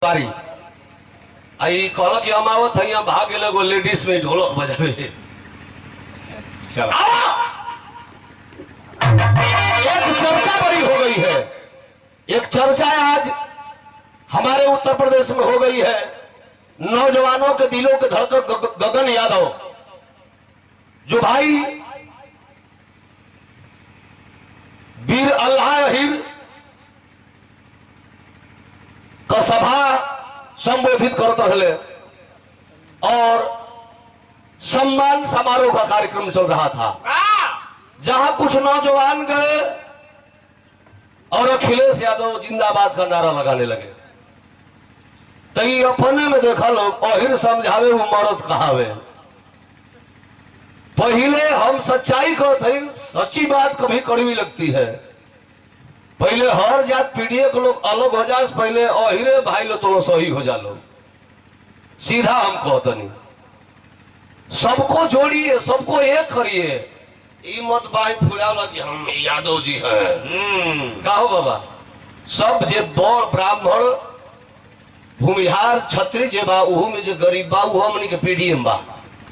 बारी आई कहल कि हम आवत है यहाँ भाग गए एगो लेडीज में ढोलक बजावे। एक चर्चा बड़ी हो गई है, एक चर्चा आज हमारे उत्तर प्रदेश में हो गई है। नौजवानों के दिलों के धड़कन गगन यादव जो भाई वीर अल्लाह अहिर का सभा संबोधित करते रहे और सम्मान समारोह का कार्यक्रम चल रहा था, जहां कुछ नौजवान गए और अखिलेश यादव जिंदाबाद का नारा लगाने लगे। तो ये अपने में देखा लोग अहिर समझावे वो मरद कहावे। पहले हम सच्चाई को थे, सच्ची बात कभी कड़वी लगती है। पहले हर जात पीढ़ी के लोग अलग हो जाए, पहले अहिरे भाई लो तो सही हो जा लो। सीधा हम कहते नहीं, सबको जोड़िए, सबको एक करिए। ई मत बाई फुला कि हम यादव जी हैं। कहो बाबा, सब जे बड़ ब्राह्मण भूमिहार छत्री जे बा उहू में जे गरीब बा वो हमनी के पीढ़ी में बा,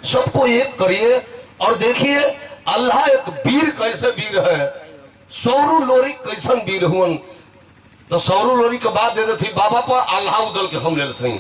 सबको एक करिए। और देखिए अल्लाह एक वीर कैसे वीर है, सौरू लोरी कैसन वीर हुन। तो सौरू लोरी के बाद दे देती बाबा पर अल्लाह उदल के हम ले लेते हैं।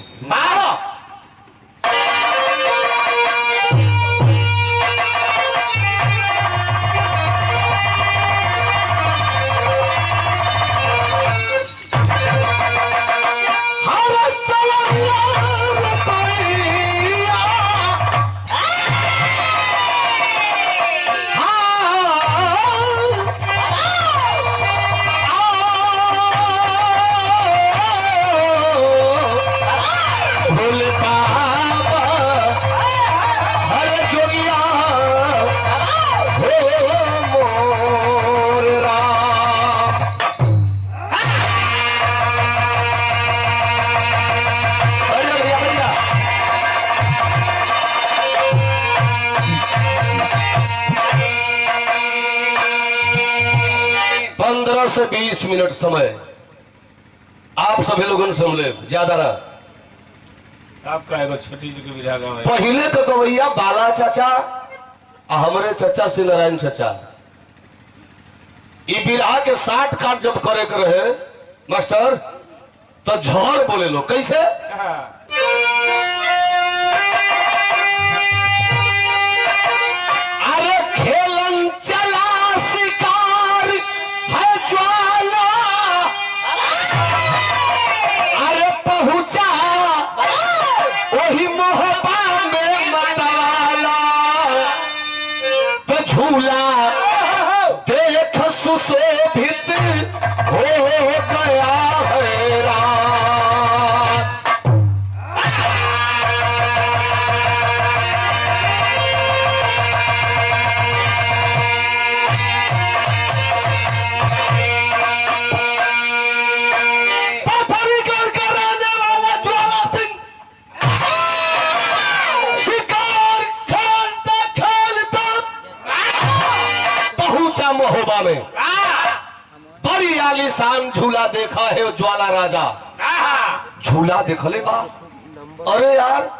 से 20 मिनट समय आप सभी लोगों से हमले ज्यादा रहा। आपका एगो छोटी जी के विधा गाँव है। पहले तो गवैया बाला चाचा हमारे चाचा श्री नारायण चाचा ये विधा के 60 काट जब करे के रहे मास्टर तो झड़ बोले लो कैसे। अरे खेलन चला शिकार है ज्वाला, अरे पहुंचा वही मोहबा में मतवाला, तो झूला देख सुशोभित हो गया है रात। महोबा में बड़ी आलीशान झूला देखा है ज्वाला राजा। झूला देखले बा, अरे यार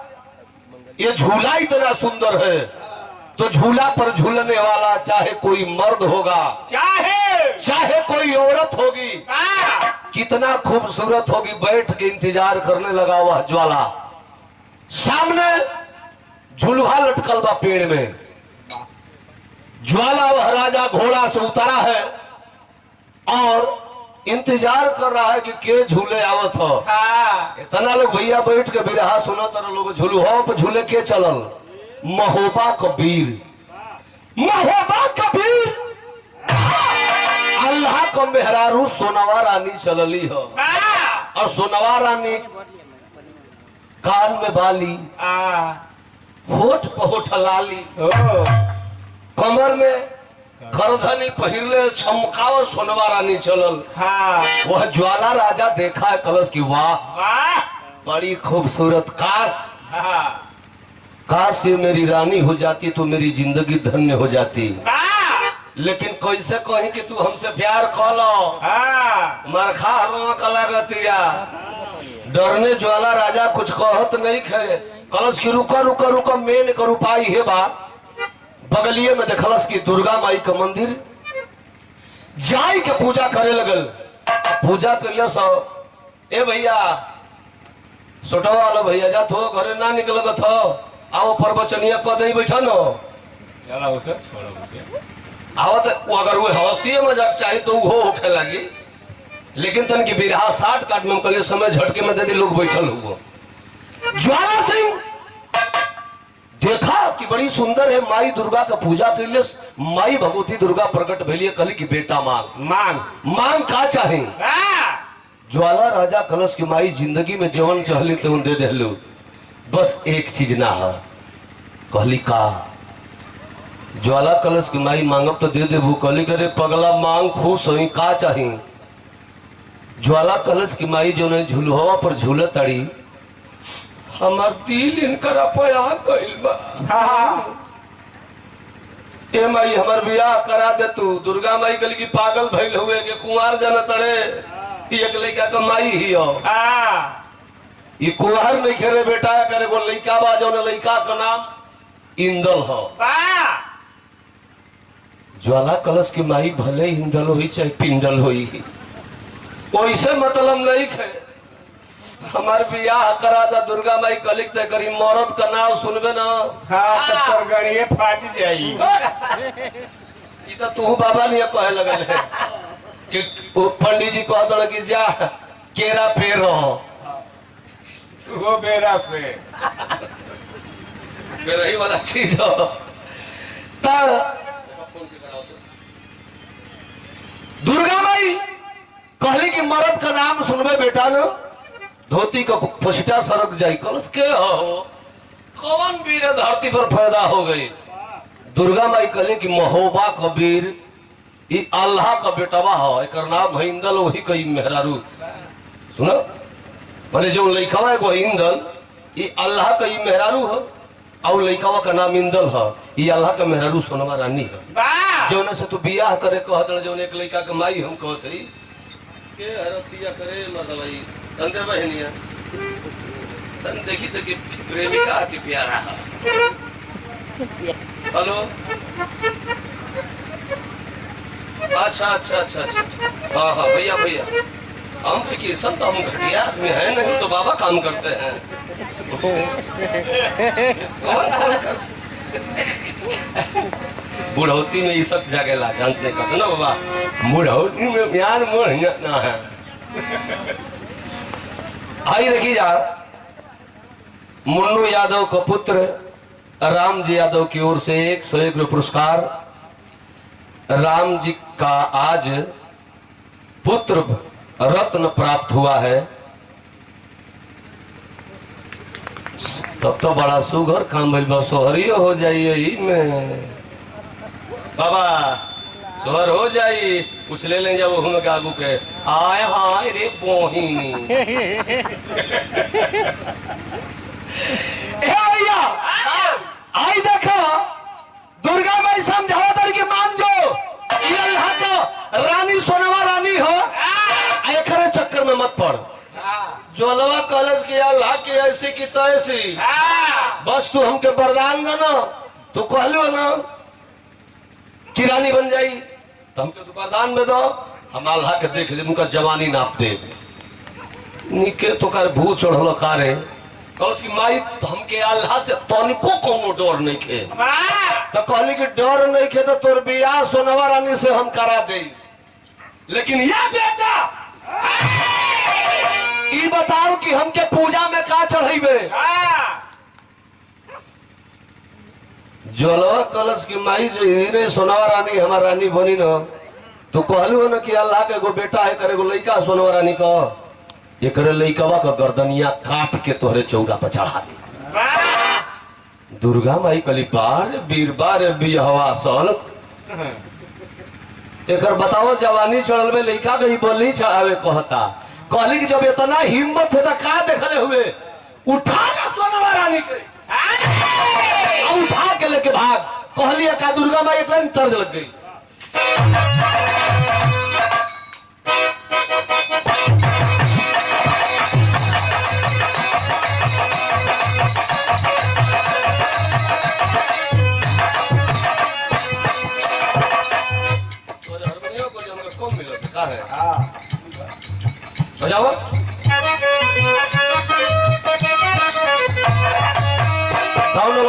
ये झूला इतना सुंदर है तो झूला पर झूलने वाला चाहे कोई मर्द होगा चाहे कोई औरत होगी, कितना खूबसूरत होगी। बैठ के इंतजार करने लगा हुआ ज्वाला। सामने झुलुहा लटकल बा पेड़ में। ज्वाला वह राजा घोड़ा से उतरा है और इंतजार कर रहा है कि के झूले आवत हो। इतना लोग भैया बैठ के बिरहा सुना तर लोग झूलुहा पे झूले के चलल। महोबा कबीर, महोबा कबीर अल्लाह को मेहरारू सोनवा रानी चलली हो और सोनवा रानी कान में बाली, होठ पहोठ लाली, कमर में करधनी पहिरले चमकाव सोनवा रानी चलल। वह ज्वाला राजा देखा है कलश की, वाह बड़ी खूबसूरत, काश ये मेरी रानी हो जाती तो मेरी जिंदगी धन्य हो जाती। लेकिन कैसे कहीं कि तू हमसे प्यार कर लो, मरखा हरवा कला गतिया डरने ज्वाला राजा कुछ कहत नहीं खे। कलश की रुका रुका रुका मेन कर उपाय हे बा। बगलिए में देखलस की दुर्गा माई का मंदिर, जाई के पूजा करे लगल। पूजा करियो सो ए भैया सोटवा वाला भैया जा थो घरे ना निकल थो आओ प्रवचनिया कह दे बैठा न चला उसे छोड़ो उसे आओ तो अगर वो हंसी मजाक चाहिए तो वो होखे लगी, लेकिन तन की बिरहा 60 काट में कल समय झटके में दे लोग बैठल हुआ। ज्वाला सिंह देखा कि बड़ी सुंदर है माई दुर्गा का पूजा के लिए। माई भगवती दुर्गा प्रकट भैलिए कहली कि बेटा मांग मांग मांग का चाहे। ज्वाला राजा कलश की माई जिंदगी में जवन चहली तो दे देलू, बस एक चीज ना है। कहली का? ज्वाला कलश की माई मांगब तो दे देबू। कहली करे पगला मांग खुश होई का चाही। ज्वाला कलश की माई जो ने झूलवा पर झूल तड़ी, हमार दिल इनकर अपया गइल बा। ए माई हमर बियाह करा दे तू। दुर्गा माई कहली कि पागल भइल हुए के कुंवार जन तड़े एक लड़का का माई ही हो। ये कुंवार नहीं खेरे बेटा करे वो लड़का बा जो लड़का का नाम इंदल हो। ज्वाला कलश की माई भले इंदल हुई चाहे पिंडल हुई वैसे मतलब नहीं खे। हमार बियाह करा दा दुर्गा माई कलिक ते करी मौरत का नाम सुनबे ना तो गड़िए फाट जाई। ई तो तू बाबा ने कहे लगल है कि पंडित जी कह दल कि जा केरा पेड़ हो वो बेरा से रही वाला चीज हो। दुर्गा माई कहली कि मर्द का नाम सुनबे बेटा न धोती का फुसटा सरक जाई। कलश के हो कौन वीर धरती पर पैदा हो गई। दुर्गा माई कहली कि महोबा कबीर ये अल्लाह का बेटवा हो, एक नाम है इंदल, वही कई मेहरारू सुनो मैंने जो लइकवा एगो इंदल ये अल्लाह का ये मेहरारू हो और लइकवा का नाम इंदल है, ये अल्लाह का मेहरारू सोनवा रानी है। जौन से तू बियाह करे कहत जौन एक लइका के माई हम कहत हई के हरतिया करे मतलब भाई तंदे बहनिया तन देखी तो कि प्रेमिका की प्यारा है। हेलो अच्छा अच्छा अच्छा अच्छा हाँ हाँ भैया भैया हम की सब हम घटिया आदमी है नहीं तो बाबा काम करते हैं। बुढ़ौती में ये सब जगह जानते कहते ना बाबा बुढ़ौती में प्यार मोह ना है। आई देखी जा मुन्नू यादव का पुत्र राम जी यादव की ओर से 101 रुपये पुरस्कार। राम जी का आज पुत्र रत्न प्राप्त हुआ है। तब तो बड़ा सुघर काम भइल बा, सोहरियो हो जाइए ही में बाबा सोहर हो जाई कुछ ले लें जब हम आगू के आय हाय रे बोहिनी। भैया आई देखो दुर्गा माई समझावा दर की मान जो ये अल्लाह का रानी सोनवा रानी हो एकरे चक्कर में मत पड़। ज्वालवा कलश की अल्लाह की ऐसी की तैसी बस तू हमके वरदान देना। तू कहलू ना कि रानी बन जाई तो हमके तू वरदान में दो, हम अल्लाह के देख ले उनका जवानी नाप दे निके तो कर भू चढ़ल कारे। कलश की माई तो हमके अल्लाह से तनिको कोनो डर नहीं खे। तो कहली कि डर नहीं खे तो तोर बियाह सोनवा रानी से हम करा दे। लेकिन ये बेटा ई बताओ कि हमके पूजा में का चढ़ेबे। ज्वालवा कलश की माई जो हीरे सोनवा रानी हमार रानी बनी न तो कहलू न कि अल्लाह के एगो बेटा है करे लइका सोनवा रानी का एक लइकवा का गर्दनिया काट के तोहरे चौरा पर चढ़ा दे। दुर्गा माई कली बार बीरबार बिहवा सल एक बताओ जवानी चढ़ल में लइका के बलि चढ़ावे कहता। कहली कि जब इतना हिम्मत है तो का देखले हुए उठा ला सोनवा रानी के उठा के लेके भाग। कहली का दुर्गा माई एक लाइन तर्ज लग गई।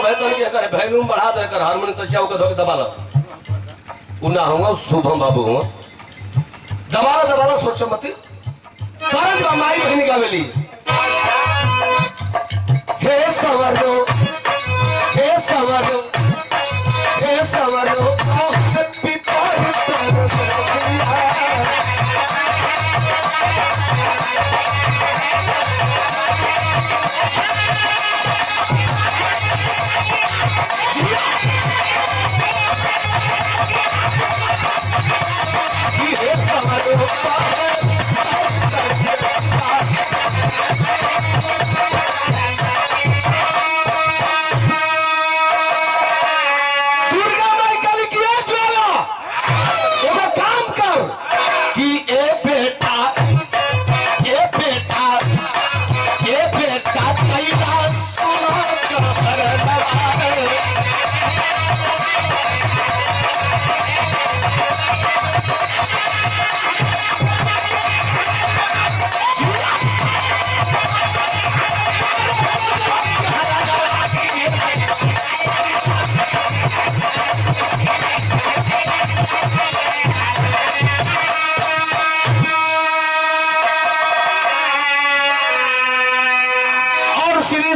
कहते कि अगर वैल्यूम बढ़ा दे कर हारमोनियम तो चाव के धो के दबा लो उ ना होगा शुभम बाबू हुआ दबाला दबाला सोचो मती तुरंत माई बहनी गावेली हे सवरो हे सवरो हे सवरो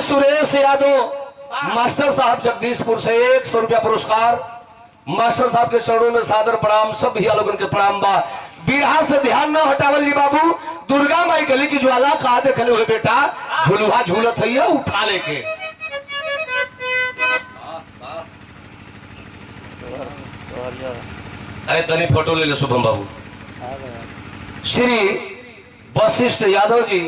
सुरेश यादव मास्टर साहब जगदीशपुर से 100 रुपया पुरस्कार मास्टर साहब के चरणों में सादर प्रणाम सब भैया लोगन के प्रणाम बा बिरहा से ध्यान न हटावल जी बाबू दुर्गा माई गली की ज्वाला कहा देखले हुए बेटा झुलुहा झूलत है उठा लेके अरे तनी फोटो ले ले शुभम बाबू श्री वशिष्ठ यादव जी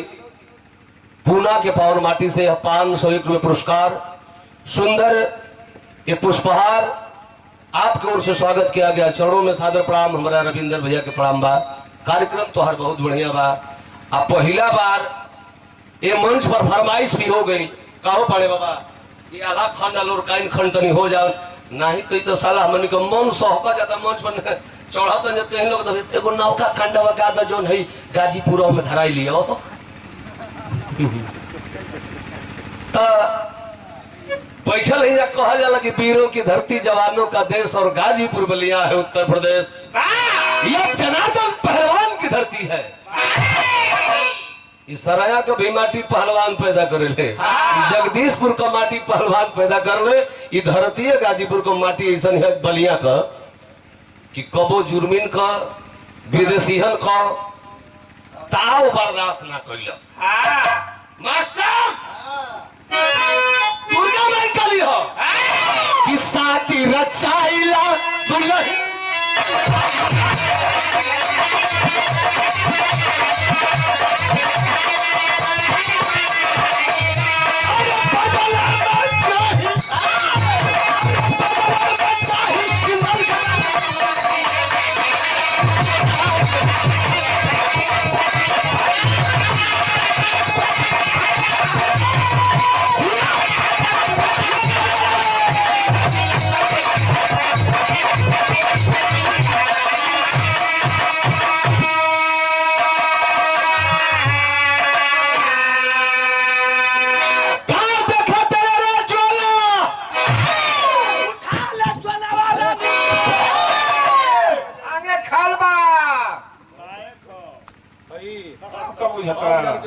पूना के पावन माटी से 501 रुपये पुरस्कार सुंदर ये पुष्पहार आपकी ओर से स्वागत किया गया चरणों में सादर प्रणाम हमारा रविंदर भैया के प्रणाम बा कार्यक्रम तो हर बहुत बढ़िया बा अब पहला बार ये मंच पर फरमाइश भी हो गई कहो पड़े बाबा ये आधा खंड और काइन खंड तनी हो जाओ नहीं तो साला हमने को मन सहका जाता मंच पर चढ़ा तो जब इन लोग तो एगो नौका खंडवा का जो है गाजीपुर में धराई लियो तो बैठल ही कहा जाला कि वीरों की धरती जवानों का देश और गाजीपुर बलिया है उत्तर प्रदेश यह जनार्दन पहलवान की धरती है इस सराया का भी माटी पहलवान पैदा करे ले जगदीशपुर का माटी पहलवान पैदा कर ले ये धरती है गाजीपुर का माटी ऐसा है बलिया का कि कबो जुर्मिन का विदेशिहन का ताव बर्दाश्त ना करियस मास्टर दुर्गा माई काली हो कि साथी रचाइला दुल्हन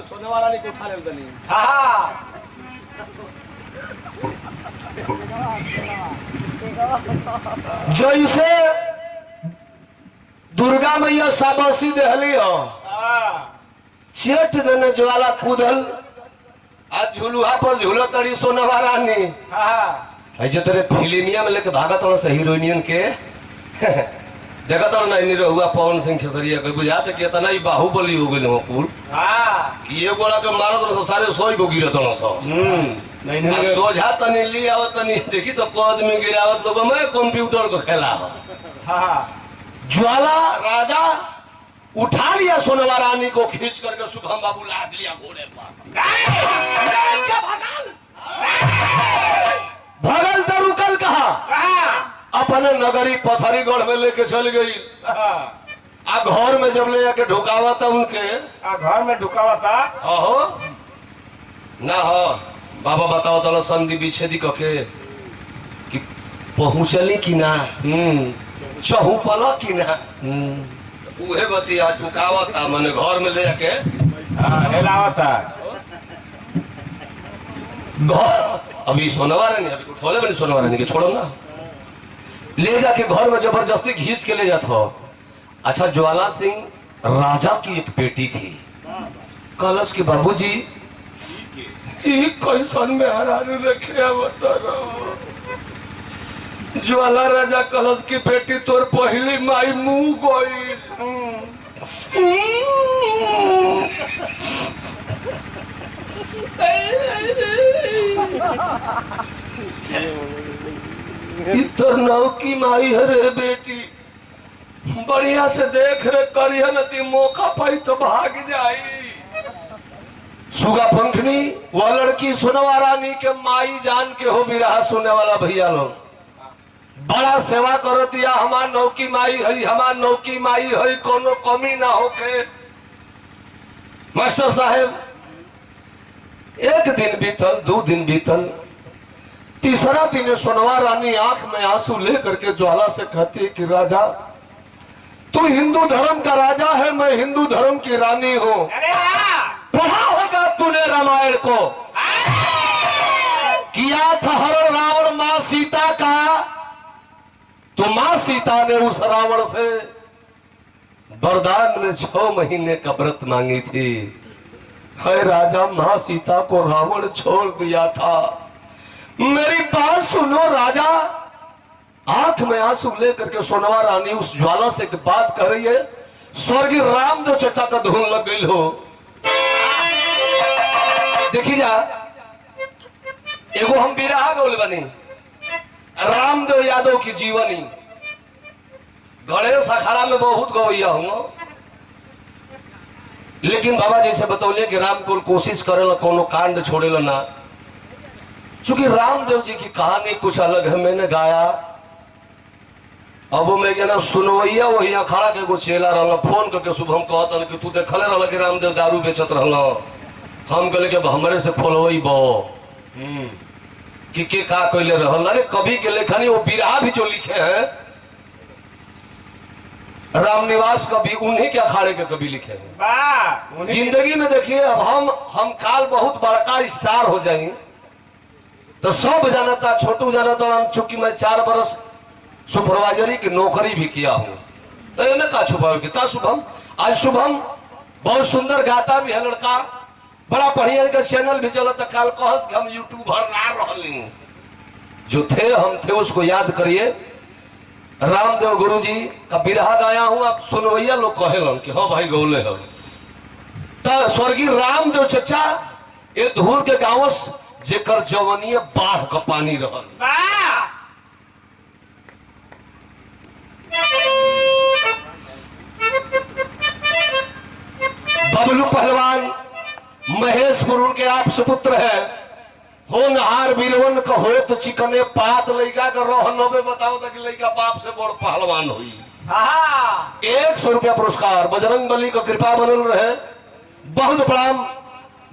सोने वाला नहीं उठा ले जैसे दुर्गा मैया साबसी दहली हो चेट देने ज्वाला कूदल आज झुलुहा पर झूलो तड़ी सोनवा रानी ऐसे तेरे फिल्मिया में लेके भागा थोड़ा सा हीरोइनियन के देखा तो नहीं रहुआ पवन सिंह खेसरिया के बुझाते कि इतना ही बाहुबली हो गए हो कुल कि ये गोला के मारो तो सारे सोई को गिरे तो नहीं सोझा तनी लिया तनी देखी तो को आदमी गिरावत लोग मैं कंप्यूटर को खेला हो ज्वाला राजा उठा लिया सोनवा रानी को खींच करके शुभम बाबू लाद लिया घोड़े पर भगल तो रुकल कहा अपने नगरी पथरीगढ़ में लेके चल गई आ घर में जब ले जाके ढुकावा था उनके घर में ढुकावा था अहो ना हो बाबा बताओ तो संधि विच्छेदी कके पहुँचली कि ना चहुपल कि ना उहे बतिया झुकावता मैंने घर में ले जाके हिलावता। घर अभी सोनवा नहीं अभी कुछ होले बनी सोनवा नहीं के छोड़ो ना ले जाके घर में जबरदस्ती घींच के ले जाता हो। अच्छा ज्वाला सिंह राजा की एक बेटी थी कलश के बाबूजी कैसन में हरारू रखे बता रहा ज्वाला राजा कलश की बेटी तोर पहली माई मुंह गई तोर नौ की माई है रे बेटी बढ़िया से देख रे करिए नती मौका पाई तो भाग जाई। सुगा पंखनी वह लड़की सुनवा रानी के माई जान के हो भी रहा सुनने वाला भैया लोग बड़ा सेवा करो दिया हमार नौकी माई है हमार नौकी माई है कोनो कमी ना होके। मास्टर साहेब एक दिन बीतल दो दिन बीतल तीसरा दिन सोनवा रानी आंख में आंसू लेकर के ज्वाला से कहती है कि राजा तू हिंदू धर्म का राजा है मैं हिंदू धर्म की रानी हूँ। पढ़ा होगा तूने रामायण को किया था हरण रावण मां सीता का तो मां सीता ने उस रावण से वरदान में 6 महीने का व्रत मांगी थी। है राजा मां सीता को रावण छोड़ दिया था। मेरी बात सुनो राजा आंख में आंसू लेकर के सोनवा रानी उस ज्वाला से बात कर रही है। स्वर्गीय रामदेव चचा का धुन लग गई हो। देखी जा एगो हम बिरहा गौल बनी रामदेव यादव की जीवनी गणेश अखाड़ा में बहुत गवैया हूँ लेकिन बाबा जैसे बतौले कि राम को कोशिश करे कोनो कांड छोड़े ना चूंकि रामदेव जी की कहानी कुछ अलग है मैंने गाया। अब मैं क्या सुनवैया वही अखाड़ा के एगो चेला रहा फोन करके शुभम कहता कि तू देखले रहा कि रामदेव दारू बेचत रहा हम कहले कि हमारे से खोलवई बो कि के का कैले रहल। अरे कवि के लेखनी वो बिरहा भी जो लिखे हैं रामनिवास कवि उन्हीं के अखाड़े के कवि लिखे हैं। जिंदगी में देखिए अब हम काल बहुत बड़का स्टार हो जाए तो सब जानता छोटू जानता चूंकि मैं 4 बरस सुपरवाइजरी की नौकरी भी किया हूँ तो ये का छुपा का शुभम आज शुभम बहुत सुंदर गाता भी है लड़का बड़ा बढ़िया का चैनल भी चला काल कहस कि हम यूट्यूबर ना रही जो थे हम थे उसको याद करिए। रामदेव गुरुजी का बिरहा गाया हूँ आप सुनवैया लोग कहेलन कि हाँ भाई गौले हो तो स्वर्गीय रामदेव चचा ये धूल के गाँव जेकर जवनीय बाढ़ का पानी रहल। बबलू पहलवान महेशपुर के आप सुपुत्र है होनहार वीरवन का हो तो चिकने पात लड़का का रोह नबे बताओ तक लड़का बाप से बड़ पहलवान हुई। 100 रुपया पुरस्कार बजरंग बली का कृपा बनल रहे बहुत प्रणाम।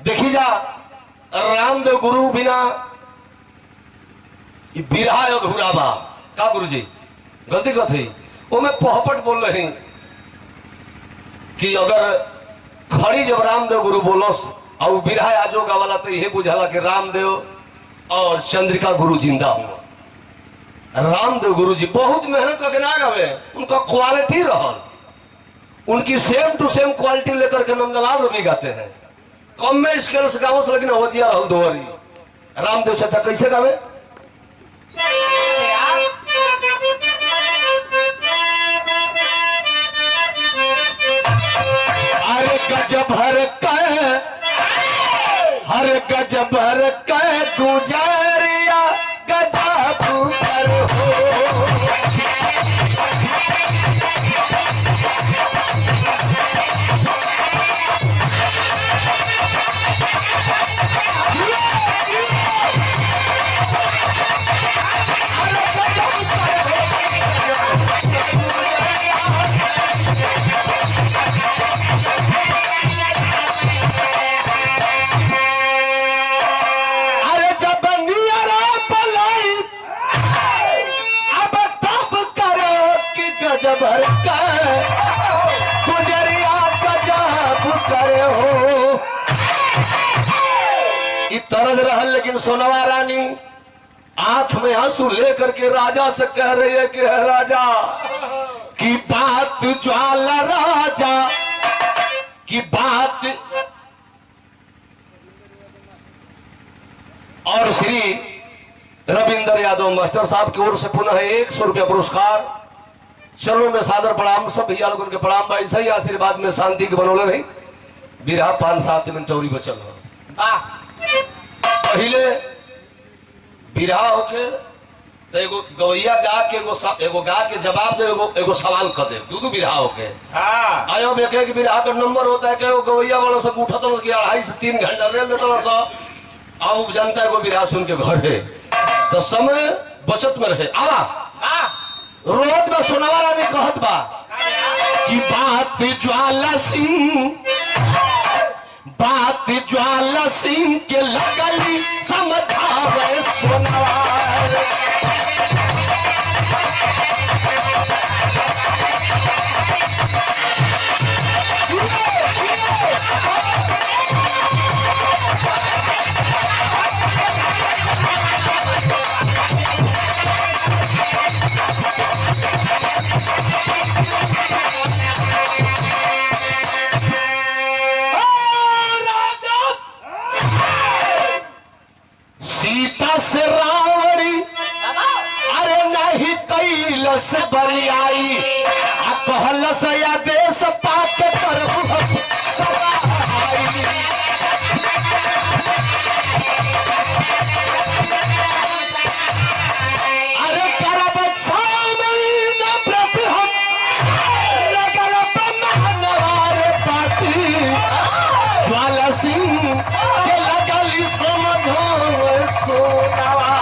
देखी जा रामदेव गुरु बिना बिरहा अधूरा बा का गुरु जी गलती कथ है वो मैं पोहपट बोल रहे हैं कि अगर खड़ी जब रामदेव गुरु बोलस और बिरहा आजोगा वाला तो यही बुझाला कि रामदेव और चंद्रिका गुरु जिंदा हुआ। रामदेव गुरु जी बहुत मेहनत करके ना गावे उनका क्वालिटी रहल उनकी सेम टू सेम क्वालिटी लेकर के नंदलाल भी गाते हैं कम में स्केल से गावस लेकिन होजिया रहल दोहरी। रामदेव चाचा कैसे गावे अरे गजब हर गजब हर कह गुजारिया गजब हर हो भर का गुजरिया गजब करे हो। तरद रहल लेकिन सोनवा रानी आंख में आंसू लेकर के राजा से कह रही है कि है राजा की बात ज्वाला राजा की बात। और श्री रविंद्र यादव मास्टर साहब की ओर से पुनः 100 रुपया पुरस्कार। चरणों में सादर प्रणाम, सब भैया लोगों के प्रणाम भाई। सही आशीर्वाद में शांति के बनौले नहीं। बिरहा 5-7 मिनट चौरी बचल पहले बिरहा होके तो एगो गवैया गा के एगो गा के जवाब दे, एगो सवाल कर दे। दू बिरहा होके आयो देखे कि बिरहा का नंबर होता है कि गवैया वाला सब उठा तो 2.5 से 3 घंटा रेल देता सा आओ जनता है। बिरहा सुन के घर है तो समय बचत में रहे। आवा रोड में सुनावा रानी कहत बा कि बात ज्वाला सिंह के लगली समझावे सोनवा। सीता से रावणी अरे नहीं कैलस बरियाई कहलस या देश पाक करहु सवाई। अरे करब छामन व्रत हम लगल ब्रह्मनवार पाती ज्वाला सिंह के लगली समझो सोनवा।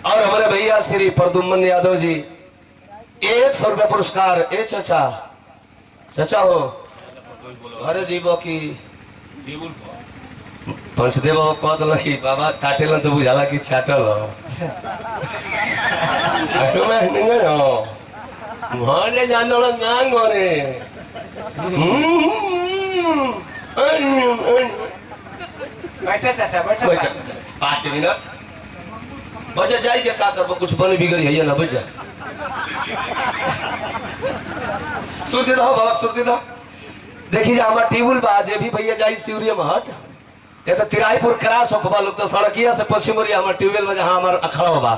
और हमारे भैया श्री प्रदुम्न यादव जी 100 रुपया पुरस्कार। ए चाचा चाचा हो अरे जीवो की पंचदेव कह दिल कि बाबा काटेलन तो बुझाला कि छाटल घरे जानो गान घरे चाचा 5 मिनट बजे जाई के का करबो कुछ बने बिगड़ी है ना बजे सुरती दो बाबा सुरती दो। देखिए हमारा टेबुल बाजे भी भैया जाई शिवरिया महट ये तो तिराहीपुर क्रॉस होखबा लोग तो सड़किया से पश्चिम ओरिया हमार ट्यूबवेल में जहाँ हमार अखड़ा बाबा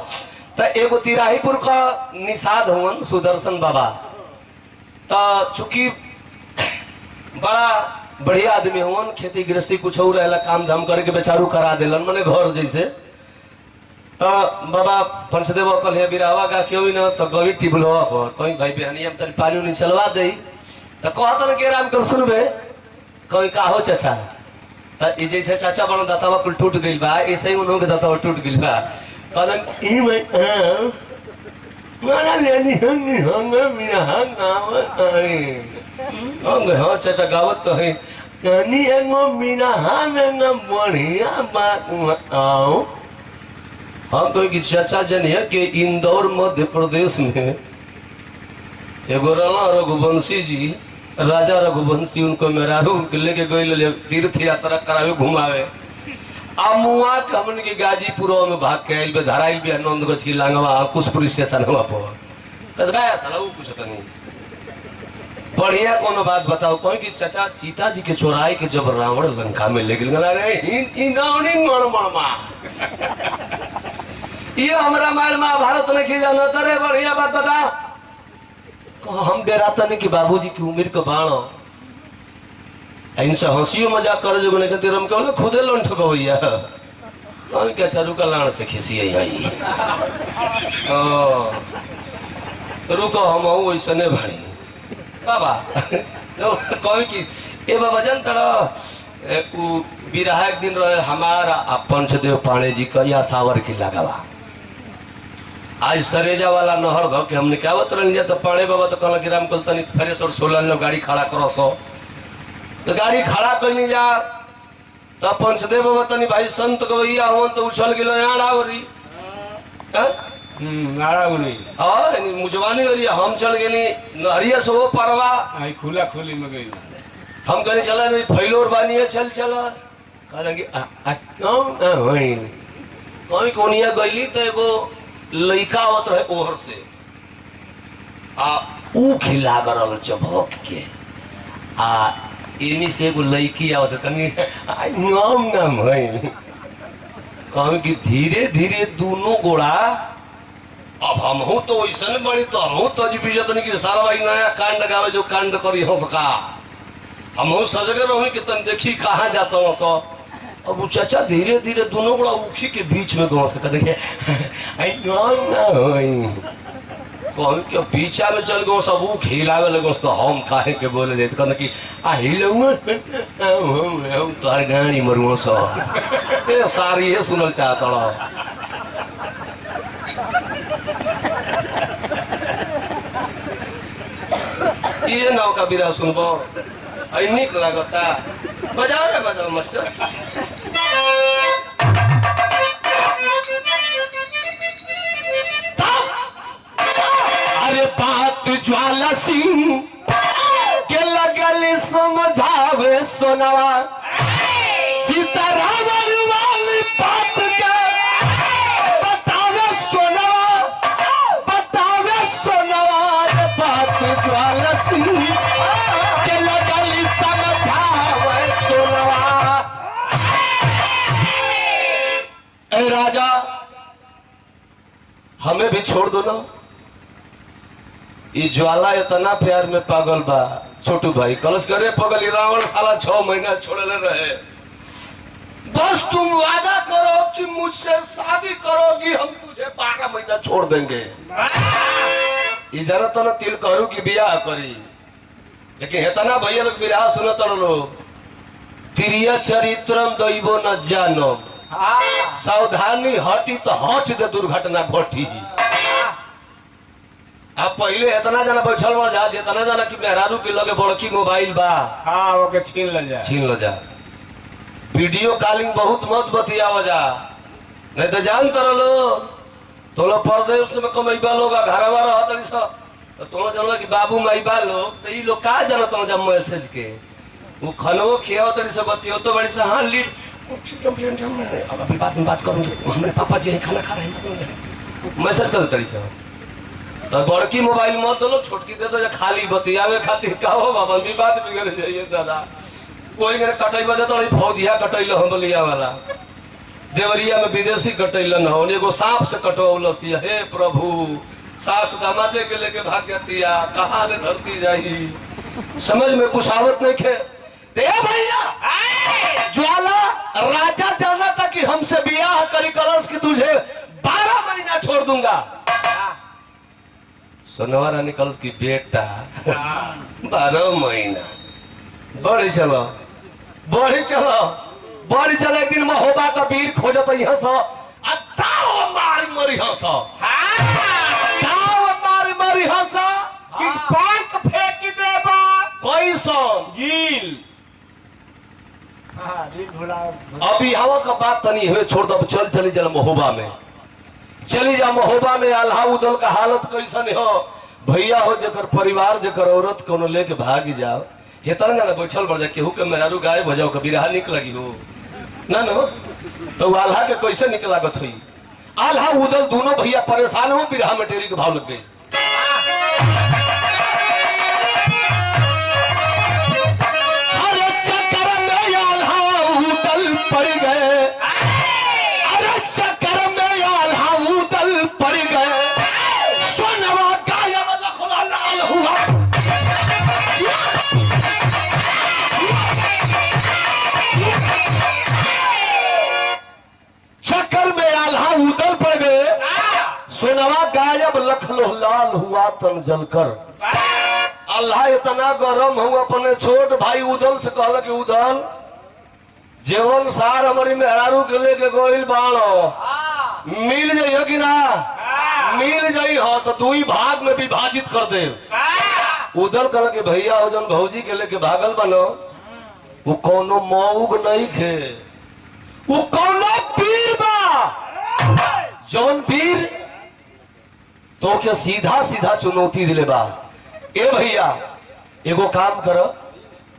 तो एगो तिराहीपुर का निषाद हुवन सुदर्शन बाबा। तो चूंकि बड़ा बढ़िया आदमी हुवन, खेती गृहस्थी कुछ और रहला काम धाम करके बेचारू करा दिलन मने घर जैसे। तो बाबा पंचदेव कल बिरावा का क्यों न तो गवी टिबल हो कहीं भाई बहनिया तन पानी नहीं चलवा दे तो कहतन के राम कर सुनबे कहीं का हो चाचा तो जैसे चाचा बन दातावा कुल टूट गइल बा ऐसे ही उन्हों के दातावा टूट गइल बा कहलन ई में माना लेनी हम मिया हम हां चाचा गावत तो है कनी एगो मीना हम एगो बढ़िया बात आओ हम तो कि चाचा जनिए कि इंदौर मध्य प्रदेश में एगो राणा रघुवंशी जी राजा रघुवंशी उनको मेहरारू उनके लेके गए तीर्थ यात्रा करावे घुमावे मुआ के हमन के गाजीपुर में भाग के आइल धराइल भी नंदगंज की लांगवा कुशपुरी स्टेशन हुआ पर गया साला वो पूछता नहीं बढ़िया कोनो बात बताओ कोई कि चाचा सीता जी के चोराई के जब रावण लंका में ले ये हमारा मार महाभारत में की जाना तरे बढ़िया बात बता हम डराता नहीं कि बाबूजी की उम्र के बाण इनसे हंसियो मजाक करे जो मैंने कहते हम कहले खुदे लोन ठगवैया हम क्या चारू का लाण से खिसी आई रुको हम वैसे नहीं भाड़ी बाबा कह कि ए बाबा जान तड़ा बिरहा एक दिन रहे हमारा पंचदेव पाणे जी का या सावर की लगावा आज सरेजा वाला नहर घ के हमने क्या बता तो पाणे बाबा तो कहला कि राम कल तनी फ्रेश और 16 गाड़ी खड़ा करो सो तो गाड़ी खड़ा कर जा तब पंचदेव बाबा तनी भाई संत गवैया हुआ तो उछल गिलो याड़ा ओरी नाड़ा उड़ी हाँ मुजवानी ओरी हम चल गेली नहरिया से वो परवा आई खुला खुली में गई हम कहीं चला नहीं फैलोर बानिए चल चला कहेंगे कहीं कोनिया गईली तो एगो लइका आवत रहे ओहर से आ ऊ खिला करल चबक के आ इन्हीं से एगो लड़की आवत तनी नाम नाम है कहूँ कि धीरे धीरे दोनों गोड़ा अब हम हूँ तो वैसे बड़ी तो हम हूँ तो अजीब जतन की सारा भाई नया कांड गावे जो कांड करी हो सका हम हूँ सजगे रही कि तन देखी कहाँ जाता हूँ सब अब वो चाचा धीरे धीरे दोनों गोड़ा उखी के बीच में गाँव से कहते कहूँ कि पीछा में चल गो सब वो खिलावे लगे तो हम काहे के बोले देते कहते कि तोहर गाड़ी मरुओ सब ये सारी ये सुनल चाहता ये नाव का बिरा सुनबो निक लगता बजाओ रे बजाओ मास्टर अरे बात ज्वाला सिंह के लगल समझावे सोनवा सीताराम वाली बात के बतावे सोनवा रे बात ज्वाला सिंह के लगल समझावे सोनवा। ए राजा हमें भी छोड़ दो ना ये ज्वाला इतना प्यार में पागल बा छोटू भाई कलश करे पगल रावण साला 6 महीना छोड़ले रहे बस तुम वादा करो कि मुझसे शादी करोगी हम तुझे 12 महीना छोड़ देंगे इधर तो न तिल करू की ब्याह करी लेकिन इतना भैया लोग विराह सुनत लोग प्रिय चरित्रम दैवो न जानम सावधानी हटी तो हट दे दुर्घटना घटी अब पहले इतना जना बैठल बा जा जितना जना कि मेहरारू के लगे बड़की मोबाइल बा हाँ ओके छीन ल जा वीडियो कॉलिंग बहुत मत बतियावा जा नहीं तो जान तर लो तो लोग परदेश में कमैबा लोग घरवा रह तड़ी सब तो तुम जानवा कि बाबू माईबा लोग तो ये लोग का जानत न जब मैसेज के वो खनवो खियाव तड़ी सब बतियो तो बड़ी से हाँ लीड अब अभी बात करूंगे हमारे पापा जी खाना खा रहे हैं मैसेज कर तड़ी सब तो बड़की मोबाइल मत दो छोटकी दे दो खाली बतियावे खातिर कहो बाबा भी बात बिगड़ जाइए दादा कोई ने कटैबा दे तो फौजिया कटैल हम लिया वाला देवरिया में विदेशी कटैलन हो एगो सांप से कटौलस हे प्रभु सास दामादे के लेके भाग जातिया कहाँ ने धरती जाई समझ में कुछ आवत नहीं खे दे भैया ज्वाला राजा जाना था कि हमसे ब्याह करी कलश की तुझे 12 महीना छोड़ दूंगा सोनवा रानी कलश की बेटा 12 महीना बढ़ी चलो एक दिन महोबा का वीर खोजत हंस मारी मरी हंस मारी हंस कि पंख फेंक देबा कैसन गील अभी हवा का बात तनी हुए छोड़ दो चली जा महोबा में चली जा महोबा में अल्लाह उदल का हालत कैसन हो भैया हो जकर परिवार जकर औरत कोनो लेके भागी जाओ ये तरह ना बैठल बढ़ जा केहू के मेहरारू गाय भजाओ के बिरहा निक लगी हो ना तो आल्हा के कैसे निक लागत हुई आल्हा उदल दोनों भैया परेशान हो बिरहा में टेरी के भाव लग गई हर चक्कर में आल्हा उदल पड़ गए अरे चक्कर में आल्हा उदल पड़ गए सोनवा गायब लखला लाल हुआ चक्कर में आल्हा उदल पड़ गए सोनवा गायब लखलो लाल हुआ तन जलकर अल्लाह इतना गरम हुआ अपने छोट भाई उदल से कहल कि उदल जेवन सार हमारी मेहरारू के लेके गोइल बाणो मिल जाइयो कि ना मिल जाई हो तो 2 भाग में विभाजित कर दे उदल कहल कि भैया हो जन भौजी के लेके भागल बनो वो कोनो मऊग नहीं खे वो कौनो पीर बा जौन पीर तो के सीधा सीधा चुनौती दिले बा। ए भैया एगो काम करो,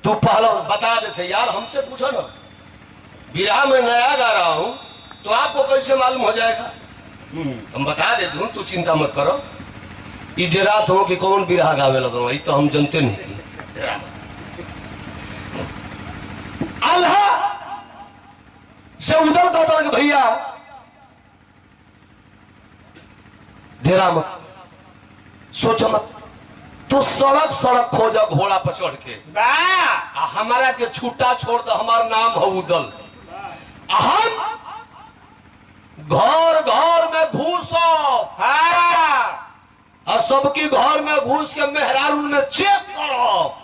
तू पहलवान बता देते यार, हमसे पूछो ना, बिरहा में नया गा रहा हूं तो आपको कैसे मालूम हो जाएगा? हम बता देते हूँ, तू चिंता मत करो। ई डेरात हो कि कौन बिरहा गावे लगा, ये तो हम जानते नहीं। अल्लाह से उधर कहता कि भैया डेरा मत, सोचो मत, तू सड़क सड़क खोजा घोड़ा पर चढ़ के, हमारा के छूटा छोड़ दो, हमार नाम हो उदल। हम घर घर में घूसो, और सबकी घर में घुस के मेहरारू में चेक करो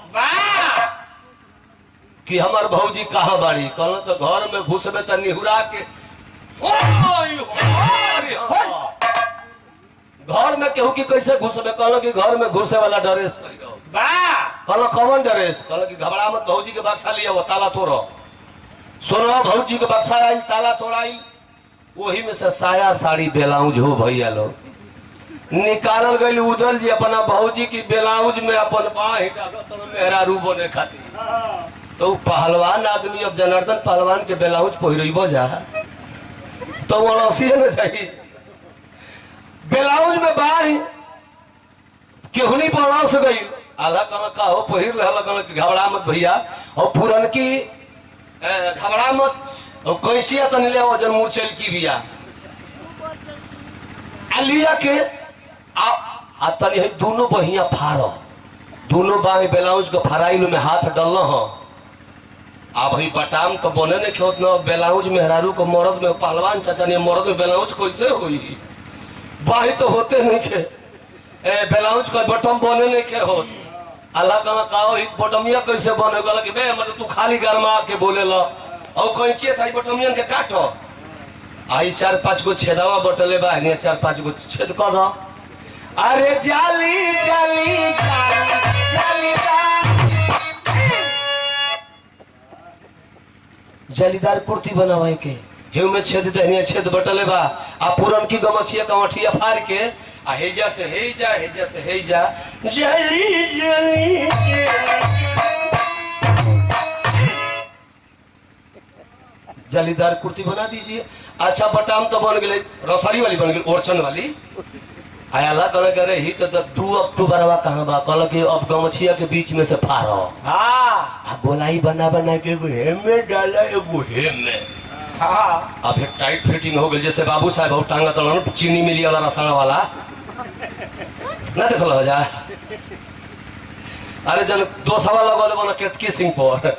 कि हमार भौजी कहाँ बाड़ी। कहलो तो घर में घुसबे तो निहुरा के घर में केहू की कैसे घुसबे? कहलो कि घर में घुसे वाला ड्रेस कहलो कौन ड्रेस? कहलो कि घबरा मत, भौजी के बक्सा लिया वो ताला तोड़ो। सुनो, भौजी के बक्सा आई, ताला तोड़ाई, वही में से साया साड़ी ब्लाउज हो भैया लोग निकालल गई। उदल जी अपना भौजी की ब्लाउज में अपन मेहरारू बने खातिर। तो पहलवान आदमी, अब जनार्दन पहलवान के ब्लाउज पहिरबो जा तो वो रसिए न चाहिए। ब्लाउज में बाढ़ केहूनी पड़ा से गई, आधा कहल का हो पहिर रहा, घबरा मत भैया, और पुरन की घबरा मत, और कैसिया तो ले वजन मुँह चल की बिया लिया के आ तनी है दोनों बहिया फाड़ो, दोनों बाएं ब्लाउज को फराइल में हाथ डालना हो। आ भाई बटाम तो बने नहीं खेत न, ब्लाउज मेहरारू को मर्द में, पहलवान चाचा ने मर्द में ब्लाउज कैसे हुई? बाही तो होते नहीं खे, ब्लाउज का बटम बने नहीं खे हो। अल्लाह कहो बटमिया कैसे बने? गल कि बे मतलब तू खाली गरमा के बोले ला, और कैंची से बटमिया के काटो, आई 4-5 गो छेदावा बटले बा, 4-5 गो छेद कर दो। अरे जाली जाली जाली जालीदार कुर्ती बनावे के हेउ में छेद दहनिया छेद बटले बा, आ पुरन की गमछिया कमठिया फाड़ के आ हेजा से हेजा, हेजा से हेजा, जाली जाली जालीदार कुर्ती बना दीजिए। अच्छा बटाम तो बन गई, रसारी वाली बन गई, ओरचन वाली। आया कल करे ही तो 2 अक्टूबर कहाँ बा? कल के अब गमछिया के बीच में से फाड़ो, हाँ गोलाई बना बना के एगो हेम में डाला, एगो हेम में, हाँ अब एक टाइट फिटिंग हो गई, जैसे बाबू साहब टांगा तो चीनी मिली वाला रसाना वाला ना देखल हो जा। अरे जन दोसा लगा बना केतकी सिंह पर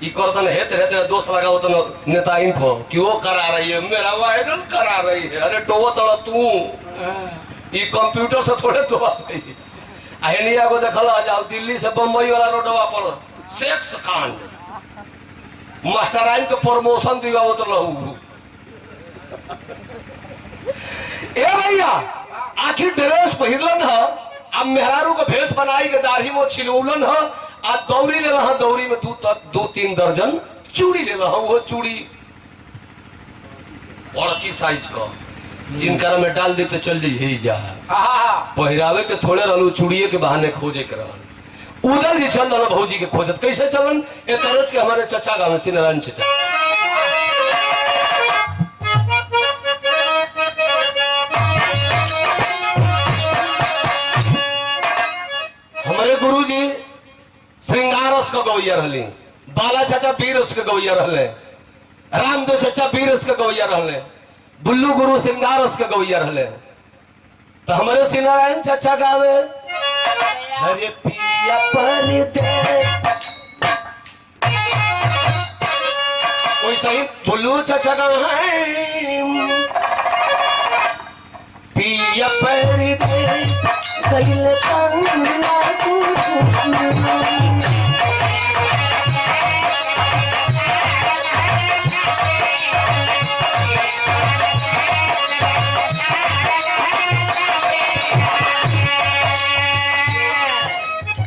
ई करतन हेते हेते दोष लगाओ तो नेता इन्फो कि वो करा रही है, मेरा वायरल करा रही है। अरे टोवो तड़ा तू ई कंप्यूटर से थोड़े तो अहनिया को देखल जाओ, दिल्ली से बम्बई वाला रोडवा पर सेक्स कांड, मास्टराइन के प्रमोशन दिवाओ तो लहू। ए भैया आखिर ड्रेस पहिरलन है, अब मेहरारू को भेष बनाई के दाढ़ी में छिलौलन है, आ दौरी ले रहा, दौरी में 2-3 दर्जन चूड़ी ले रहा, वो चूड़ी बड़की साइज का, जिनकर में डाल दे तो चल जाइए जा पहिरावे के थोड़े रहलू, चूड़िए के बहाने खोजे के रहल। उधर जी चल रहा भौजी के खोजत, कैसे चलन? एक तरह के हमारे चचा गाँव में सिनारायण चचा, हमारे गुरुजी श्रृंगारस का गवैया रहली, बाला चाचा बीरस के गवैया रहले, रामदेव चाचा बीरस के गवैया रहले, बुल्लू गुरु श्रृंगारस के गवैया रहले। तो हमारे सिनारायण चाचा गावे हरे पिया परदेस, वैसे ही बुल्लू चाचा गावे पिया परदेस कैले कंगला तू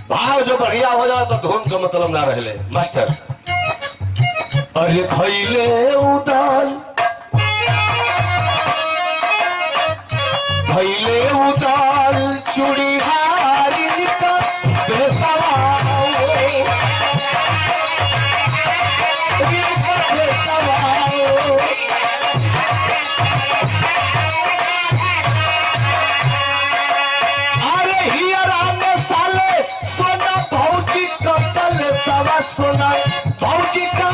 भाव जो बढ़िया हो जाए तो धुन का मतलब ना रहे मास्टर। अरे खैले उदाल खैले उदाल चूड़ी हारी का बेसवा सोना भौजी का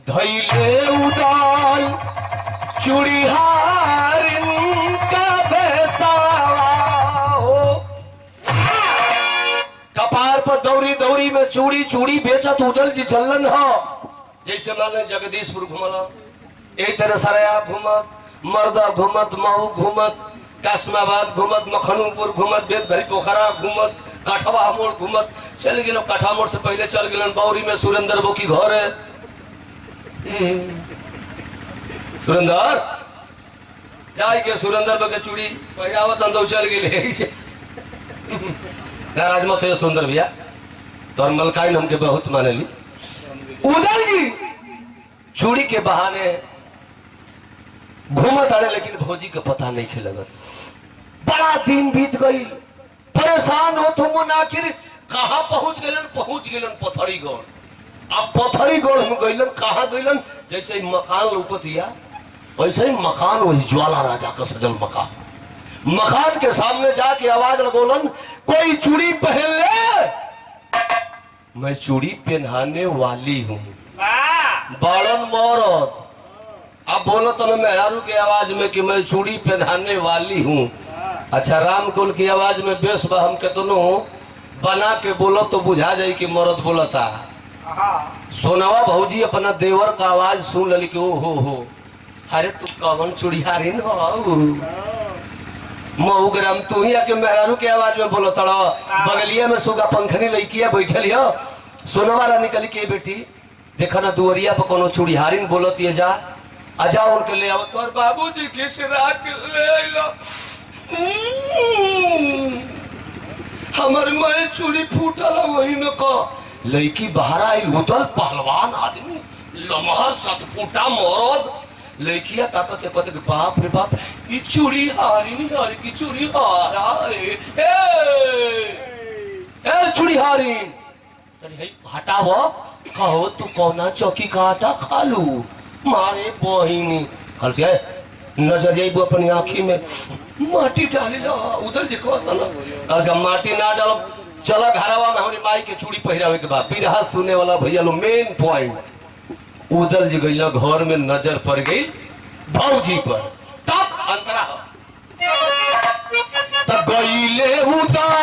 धैले उदाल चूड़ीहार का बेसावा हो। कपार पर दौरी दौरी में चूड़ी चूड़ी बेचत उदल जी चलन हो। जैसे माने जगदीशपुर घूमल एक तरह सराया घूमत, मर्दा घूमत, महू घूमत, कासमाबाद घूमत, मखनूपुर घूमत, बेदभरी पोखरा घूमत, काठवा मोड़ घूमत चल गए। काठा मोड़ से पहले चल गए बौरी में सुरेंद्र बो की घर है। सुरेंद्र जाए के सुरेंद्र बो के चूड़ी पहरावत अंदर चल गए। नाराज मत हो सुरेंद्र भैया, तोर मलकाइन हमके बहुत माने ली। उदल जी चूड़ी के बहाने घूमत आने, लेकिन भौजी के पता नहीं खे लगत। बड़ा दिन बीत गई, परेशान हो तुम आखिर कहाँ पहुंच गए पथरीगढ़। अब पथरीगढ़ में गइलन, कहाँ गइलन? जैसे मकान लौकतिया वैसे ही मकान, वही ज्वाला राजा का सजल मकान। मकान के सामने जाके आवाज लगोलन, कोई चूड़ी पहन ले। मैं चूड़ी पहनाने वाली हूँ। बालन मौरत अब बोलो तो मेहरारू के आवाज में कि मैं चूड़ी पहनाने वाली हूँ। अच्छा राम कुल की आवाज में बेस हम के दोनों बना के बोलो तो बुझा जाए कि मर्द बोलता। सोनवा भौजी अपना देवर का आवाज सुन लली कि ओ हो अरे तू कौन चूड़ियारिन हो मऊ ग्राम, तू ही आके मेहरारू के आवाज में बोलो तड़ा। बगलिया में सुगा पंखनी लड़किया बैठल हो। सोनवा रानी कली के बेटी देखा ना दुअरिया पर कोनो चूड़ियारिन बोलत ये जा आजा उनके ले आओ। तोर बाबूजी किस रात ले आइलो हमर मैं चूड़ी फूटल वही में को लड़की बाहर आई। उदल पहलवान आदमी लमहर सतफूटा मरद। लड़किया ताकत कहते बाप रे बाप ई चूड़ी हारी नहीं हारी की चूड़ी हारा ए चूड़ी हारी हटावो कहो तू कौना चौकी का आटा खालू मारे बहिनी कल से नजरिया अपनी आँखी में माटी डाली लो। उधर से कल से माटी ना डालो चला घरवा में हमारी माई के चूड़ी पहरावे के बाद बिरहा सुने वाला भैया लो मेन पॉइंट। उदल जी गई घर में नजर पड़ गई भौजी पर, तब अंतरा तब गईले उदल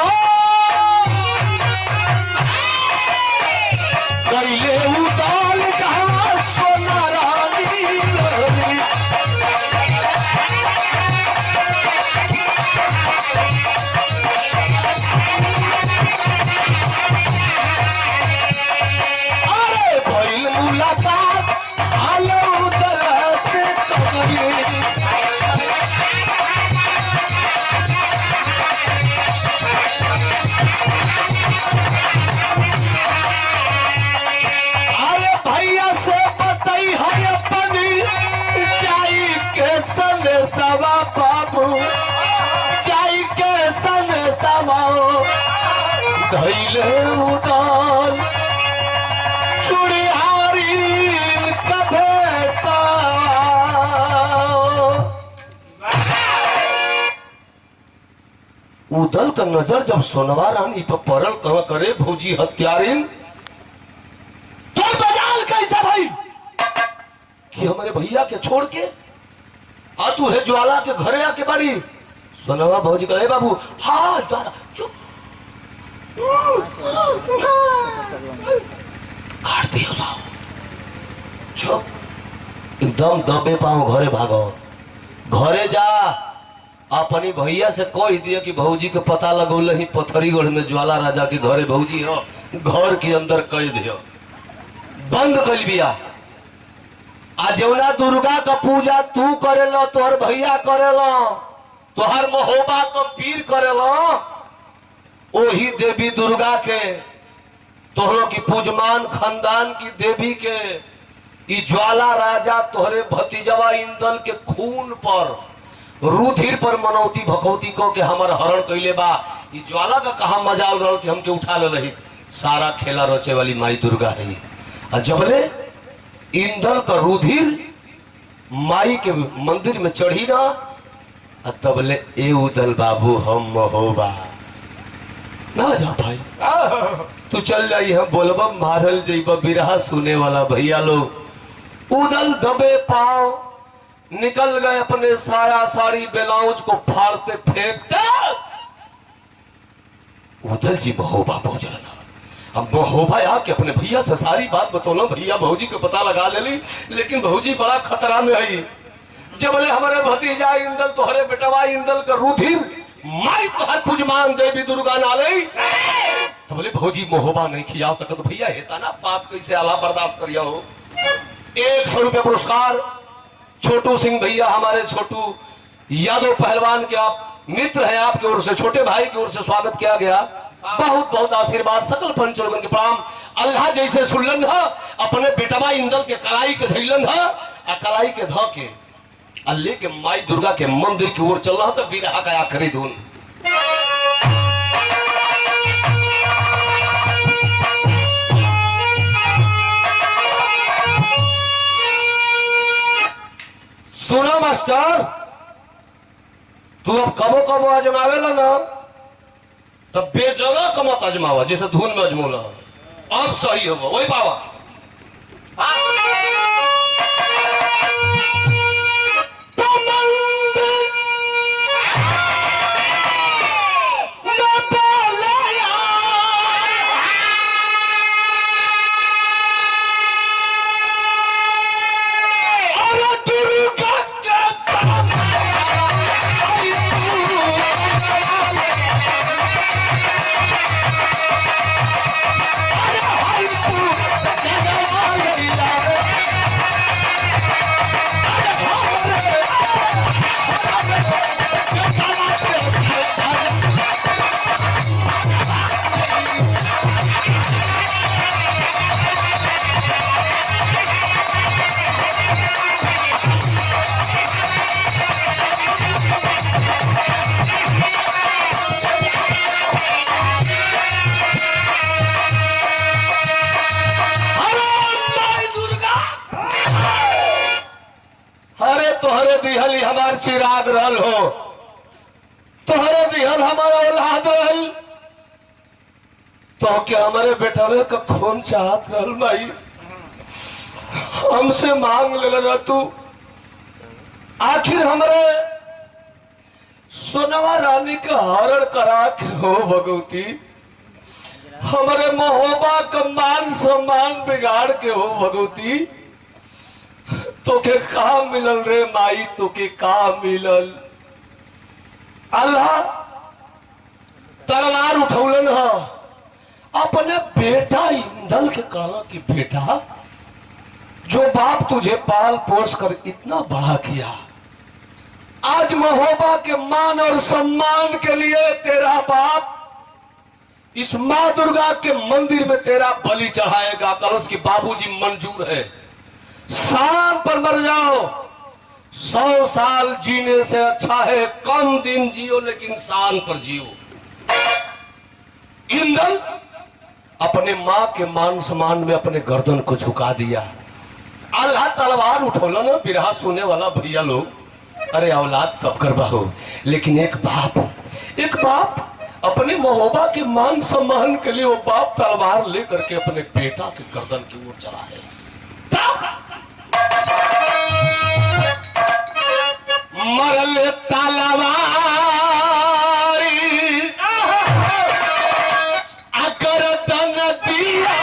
जहाँ सोना रानी अरे भइल मुलाकात आलो उदल से सवा बाबू चाय के सन सवाओ धैले उदल चूड़ियारी कभे उदल का नजर जब सोनवा रानी पर पड़ल कहाँ करे भौजी हत्यारिन तो बजाल कैसा भाई कि हमारे भैया के छोड़ के आ तू है ज्वाला के घरे आके बाड़ी। सोनवा भौजी कहे बाबू हाँ दादा चुप काट दियो साहब चुप एकदम दबे पाओ घरे भागो। घरे जा अपनी भैया से कह दिया कि भौजी के पता लगौल ही पथरीगढ़ में ज्वाला राजा के घरे भौजी हो, घर के अंदर कह दियो बंद कर बिया। आ जौना दुर्गा का पूजा तू करेलो तोहर भैया करेलो तोहर महोबा को पीर करेलो वही देवी दुर्गा के तोहरों की पूजमान खानदान की देवी के ई ज्वाला राजा तोहरे भतीजवा इंदल के खून पर रुधिर पर मनौती भखौती को के हमर हरण कैले बा। ई ज्वाला का कहा मजाल रहो कि हमके उठा ले रही। सारा खेला रचे वाली माई दुर्गा है। और जबले इंदल का रुधिर माई के मंदिर में चढ़ी ना तबले ए उदल बाबू हम महोबा ना जा भाई। तू चल जाई हम बोलबा मारल जइबा बिरहा सुने वाला भैया लोग। उदल दबे पांव निकल गए अपने साया साड़ी ब्लाउज को फाड़ते फेंकते। उदल जी महोबा पहुंचाना। अब महोबा आके अपने भैया से सारी बात बतौलो। भैया भौजी को पता लगा ले ली, लेकिन भौजी बड़ा खतरा में आई। जबले हमारे भतीजा इंदल तोहरे बेटवा इंदल का रुधिर माई तोहर पूजमान देवी दुर्गा नाले तबले भौजी महोबा नहीं खिया सकत। भैया हेता ना बात कैसे आला बर्दाश्त करिया हो। 100 रुपये पुरस्कार छोटू सिंह भैया, हमारे छोटू यादव पहलवान के आप मित्र हैं, आपकी ओर से छोटे भाई की ओर से स्वागत किया गया। बहुत बहुत आशीर्वाद, सकल पंचलोगन के प्रणाम। अल्लाह जैसे सुनलन है अपने बेटवा इंदल के कलाई के धैलन है आ कलाई के ध के अल्ले के माई दुर्गा के मंदिर की ओर चल रहा था। बिरहा का आखिरी धुन सुना मास्टर। तू अब कबो कबो आजमावेला ना तब बेजगह का मत आजमावा, जैसे धुन में अजमोला अब सही होगा वही पावा। तोहरे दिहल हमार चिराग रहल हो, तोहरे दिहल हमारा औलाद रहल, तो क्या हमारे बेटवे का खून चाहत रहल भाई। हमसे मांग ले लगा तू। आखिर हमारे सोनवा रानी का हरण करा के हो भगवती, हमारे महोबा का मान सम्मान बिगाड़ के हो भगवती। तो के का मिलल रे माई, तो के का मिलल। अल्लाह तलवार उठौलन है अपने बेटा इंदल के कहना कि बेटा जो बाप तुझे पाल पोस कर इतना बड़ा किया, आज महोबा के मान और सम्मान के लिए तेरा बाप इस माँ दुर्गा के मंदिर में तेरा बलि चढ़ाएगा। कलश की बाबूजी मंजूर है, शान पर मर जाओ। 100 साल जीने से अच्छा है कम दिन जियो लेकिन शान पर जियो। इंदल अपने माँ के मान सम्मान में अपने गर्दन को झुका दिया। अल्लाह तलवार उठोला ना बिरहा सुने वाला भैया लोग। अरे औलाद सब कर बाहो, लेकिन एक बाप अपने महोबा के मान सम्मान के लिए वो बाप तलवार लेकर के अपने बेटा के गर्दन की ओर चला है। मरल तलवारी अगर तन दिया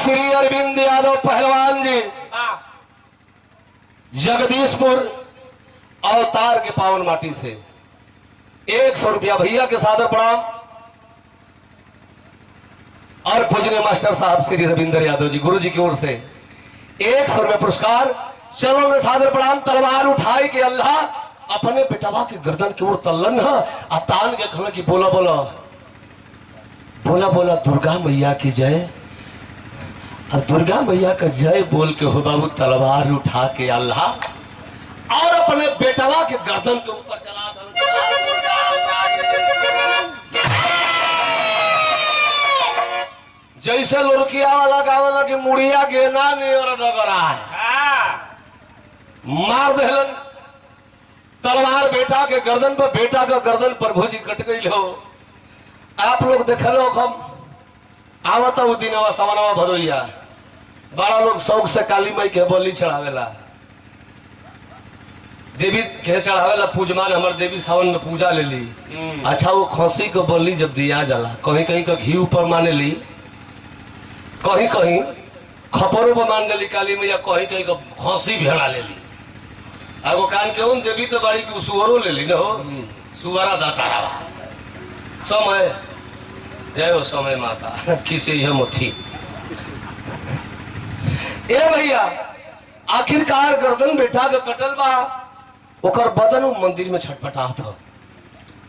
श्री अरविंद यादव पहलवान जी जगदीशपुर अवतार के पावन माटी से 100 रुपया भैया के सादर प्रणाम। और पूजनीय मास्टर साहब श्री रविंद्र यादव जी गुरु जी की ओर से 100 रुपया पुरस्कार। चलो में सादर प्रणाम। तलवार उठाई के अल्लाह अपने बेटवा के गर्दन की ओर तल्लन है आ तान के कहना कि बोला बोला बोला बोला दुर्गा मैया की जय। अब दुर्गा मैया का जय बोल के हो बाबू तलवार उठा के अल्लाह और अपने बेटवा के गर्दन के ऊपर चला दो। जैसे लुरकिया वाला गावला की मुड़िया गेना नहीं और डगरा है मार देलन तलवार बेटा के गर्दन पर। बेटा का गर्दन प्रभु जी कट गई हो। आप लोग देख लो हम आवता वो दिन सवनवा भदोइया बड़ा लोग शौक से काली माई के बलि चढ़ावेला देवी के चढ़ावेला पूजमान हमारे देवी सावन में पूजा ले ली। अच्छा वो खसी को बलि जब दिया जाला कहीं कहीं का घी ऊपर माने ली कहीं कहीं खपरों पर मान ली काली मैया कहीं कहीं का खसी भेड़ा ले ली। वो कान के उन देवी तो बड़ी की सुअरों ले ली न हो सुअरा दाता रहा समय जय हो समय माता किसे यह मुथी। ए भैया आखिरकार गर्दन बेटा का कटल बा ओकर बदन मंदिर में छटपटा था।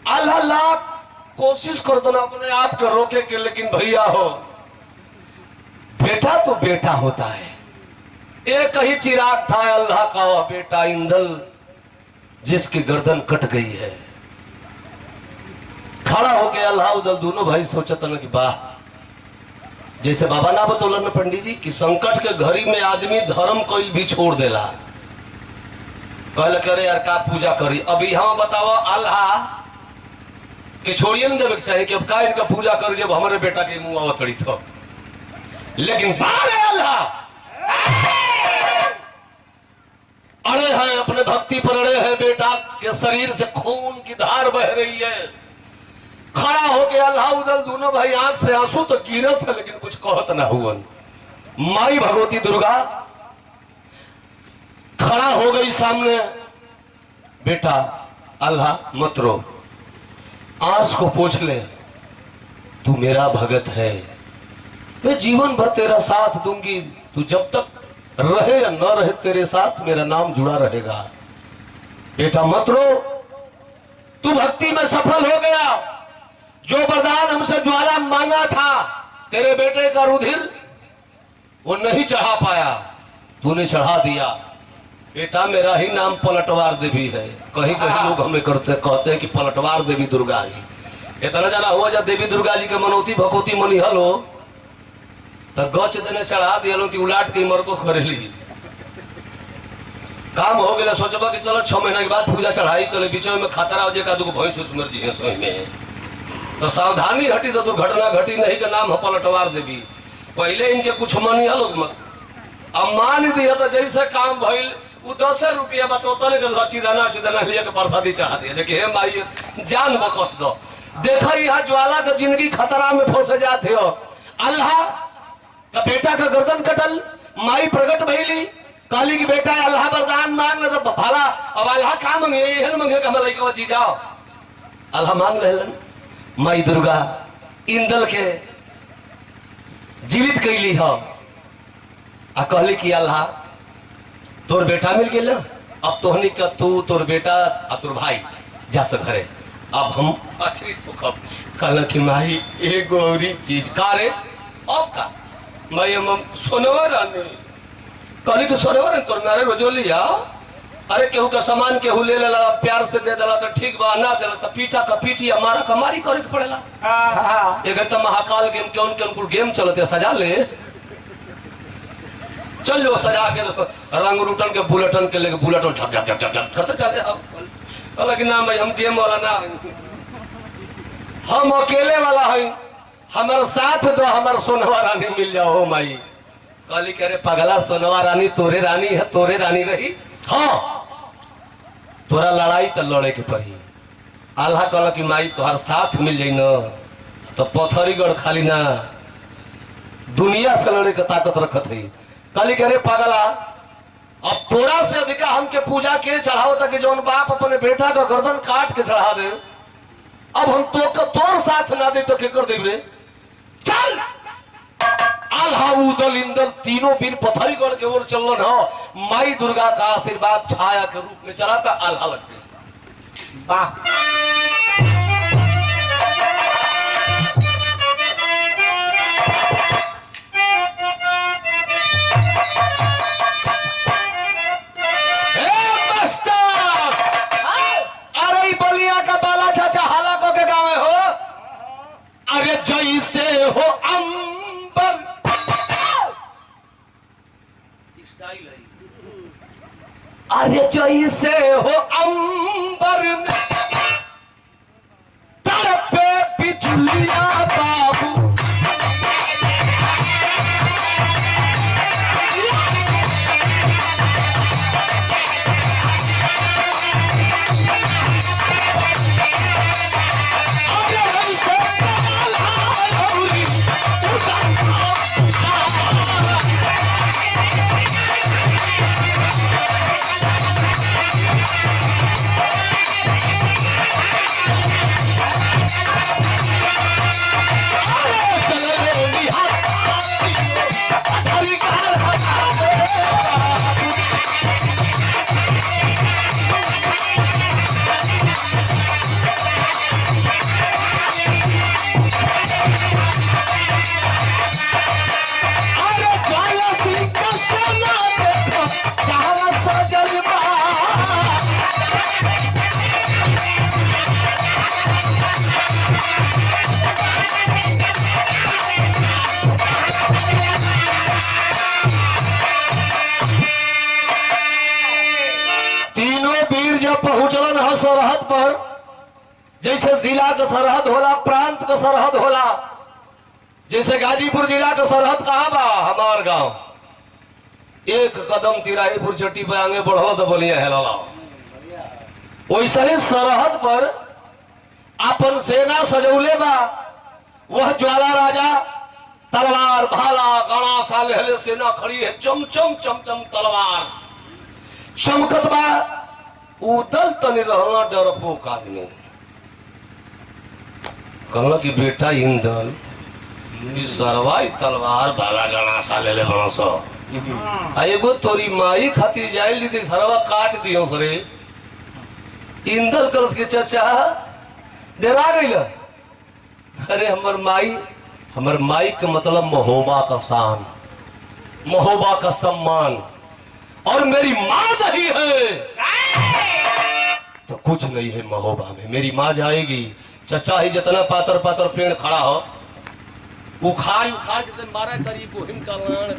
अल्लाह अल्लाह कोशिश कर दो अपने आप को रोके के लेकिन भैया हो बेटा तो बेटा होता है। एक ही चिराग था अल्लाह का वह बेटा इंदल जिसकी गर्दन कट गई है। खड़ा होके अल्लाह उदल दोनों भाई सोचता ना कि वाह जैसे बाबा ना बतौलन पंडित जी कि संकट के घड़ी में आदमी धर्म कोई भी छोड़ देला कहले करे यार का पूजा करी। अभी हम बताओ अल्लाह के छोड़िए न देवे चाहिए कि अब का इनका पूजा करी जब हमारे बेटा के मुंह अवतरी तो लेकिन बार है अल्लाह अड़े हैं अपने भक्ति पर अड़े हैं। बेटा के शरीर से खून की धार बह रही है। खड़ा होके अल्लाह उदल दोनों भाई आंख से आंसू तो गिरत है लेकिन कुछ कहत ना हुआ। माई भगवती दुर्गा खड़ा हो गई सामने। बेटा अल्लाह मत रो आंस को पोंछ ले तू मेरा भगत है मैं जीवन भर तेरा साथ दूंगी। तू जब तक रहे या न रहे तेरे साथ मेरा नाम जुड़ा रहेगा। बेटा मत रो तू भक्ति में सफल हो गया। जो वरदान हमसे ज्वाला मांगा था तेरे बेटे का रुधिर वो नहीं चढ़ा पाया तूने चढ़ा दिया। बेटा मेरा ही नाम पलटवार देवी है। कहीं कहीं लोग हमें कहते हैं कि पलटवार देवी दुर्गा जी। इतना जाना हुआ जब देवी दुर्गा जी के मनोती भगवती मनिहल हो तो गच देने चढ़ा दिया उलाट के मर को खरेली काम हो गया। सोचबा कि चलो 6 महीना के बाद पूजा चढ़ाई तो बीच में खतरा हो जाएगा तो भैंस उसमर जी सोई में तो सावधानी हटी तो दुर्घटना घटी नहीं के नाम है पलटवार देवी। पहले इनके कुछ मनी हलो अब मान दिया तो जैसे काम भइल वो 10 रुपया बतौतने के लचीदाना लिए के प्रसादी चढ़ा दिया। देखिए माई जान बकस दो देखा यहाँ ज्वाला का जिंदगी खतरा में फंसे जाते हो। अल्लाह का बेटा का गर्दन कटल माई प्रगट भइली कहली कि बेटा अल्लाह वरदान मांग ले तो भला अब अल्लाह का मांगे यही मांगे कि हमारे लड़का जी जाओ। अल्लाह मांग रहलन माई दुर्गा इंदल के जीवित कैली हो आ कहली कि अल्लाह तोर बेटा मिल गया अब तोहनी का तू तोर बेटा आ तोर भाई जा सके अब हम आश्रित होकर कहल कि माई एगो औरी चीज का रे अब का माई हम सोनवा रानी कहली कि सोनवा रानी तोर नारे रोजो लिया अरे केहू का सामान केहू ले लेला प्यार से दे देला तो ठीक बा ना देला तो पीठा का पीठी हमारा कमारी करे के पड़ेला। एक तो महाकाल गेम के उनके गेम चलते सजा ले चल लो सजा के रंग रूटन के बुलेटन के लेके बुलेटन ठप ठप ठप ठप करते चले अब कि ना भाई हम गेम वाला ना हम अकेले वाला है हमारे साथ तो हमारे सोनवा रानी मिल जाओ माई। कहली करे पगला सोनवा रानी तोरे रानी है तोरे रानी रही हाँ तोरा लड़ाई तो लड़े के पड़ी। अल्लाह कहला कि माई तोहर साथ मिल जाई न तो पथरीगढ़ खाली ना दुनिया से लड़े के ताकत रखत है। कली करे पागला, अब तोरा से अधिका हमके पूजा के चढ़ाओ तक जौन बाप अपने बेटा का गर्दन काट के चढ़ा दे, अब हम तो तोर साथ ना दे तो के कर देब रे। चल आल्हा उदल इंदल तीनों बीर पथरीगढ़ के ओर चलन हो। माई दुर्गा का आशीर्वाद छाया के रूप में चला था। आल्हा लग गया। अरे बलिया का बाला चाचा हाला को के गाँव में हो। अरे जैसे हो अंबर स्टाइल है। अरे जैसे हो अंबर में तड़पे बिजुलिया बाबू, पहुंचलन है सरहद पर। जैसे जिला का सरहद होला, प्रांत का सरहद होला। जैसे गाजीपुर जिला का सरहद कहाँ बा, हमार गांव। एक कदम तिराहीपुर चट्टी पे आगे बढ़ो तो बोलिए हेला। वैसे ही सरहद पर अपन सेना सजौले बा। वह ज्वाला राजा तलवार भाला गणा साले सेना खड़ी है। चमचम चमचम तलवार चमकत बा। उदल तनी रहना डरपोक आदमी। कहला कि बेटा इंदल सरवाई तलवार भाला गणा साले ले बनसो। एगो तोरी माई खातिर जाइल दी सरवा काट दियो सरे। इंदल कलस के चाचा डरा गइल। अरे हमर माई के मतलब महोबा का शान, महोबा का सम्मान, और मेरी माँ नहीं है तो कुछ नहीं है महोबा में। मेरी माँ जाएगी, चचा ही जितना पातर पातर पेड़ खड़ा हो उखाड़ उखाड़ के मारा करी को हिम का लान।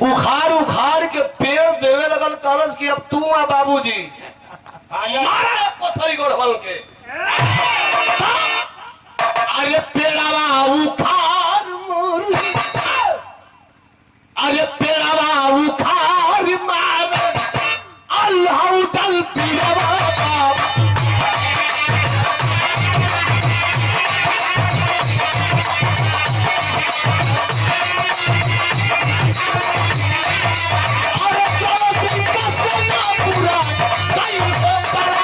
उखाड़ उखाड़ के पेड़ देवे लगल। कलश की अब तू आ बाबूजी पथरीगढ़ बल के। अरे पेड़ावा उखाड़ मोर, अरे पेड़ावा उखाड़ मार अल्लाह उठल पीड़ावा बाबा। अरे चलो जिनका सोना पूरा कहीं हो पड़ा।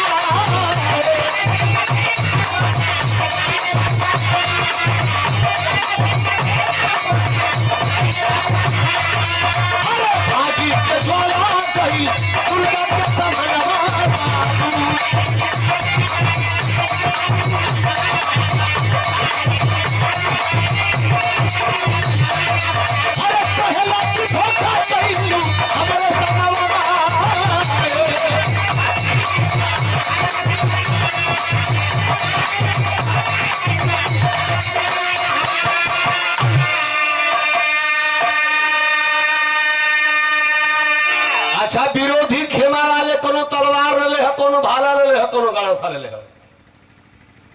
अच्छा विरोधी खेमा वाले कोनो तलवार ले ले, कोनो भाला ले ले, कोनो गणसा ले ले।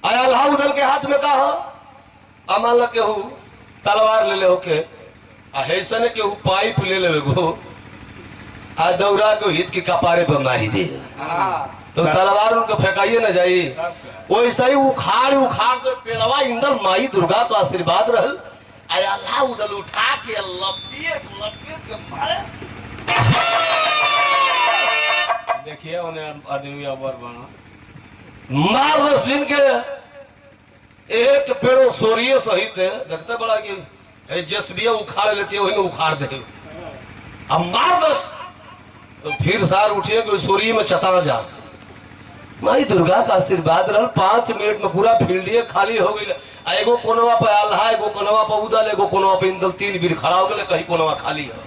अल्लाह उधर के हाथ में का हो, अमल के हु तलवार ले ले होके ऐसा ने के हु पाइप ले ले गो। आज दौरा को हित की कपारे पर मारी दे तो तलवार उनको फेंकाइए ना जाई वैसे ही उखाड़ उखाड़ के पेड़वा इंदल माई दुर्गा का आशीर्वाद रहल आया अल्लाह उदल उठा के लपेट लपेट के मारे देखिए उन्हें आदमी अबर बना मार रसीन के एक पेड़ो सोरिये सहित है देखते बड़ा कि जसबिया उखाड़ लेती है वही में उखाड़ दे अब मार दस तो फिर सार उठिए कोई सोरिये में चता जा माई दुर्गा का आशीर्वाद रहल 5 मिनट में पूरा फील्डिये खाली हो गई एगो कोनवा पे आल्हा एगो कोनवा पे उदल एगो कोनवा पे इंदल 3 बीर खड़ा हो गए कहीं कोनवा खाली है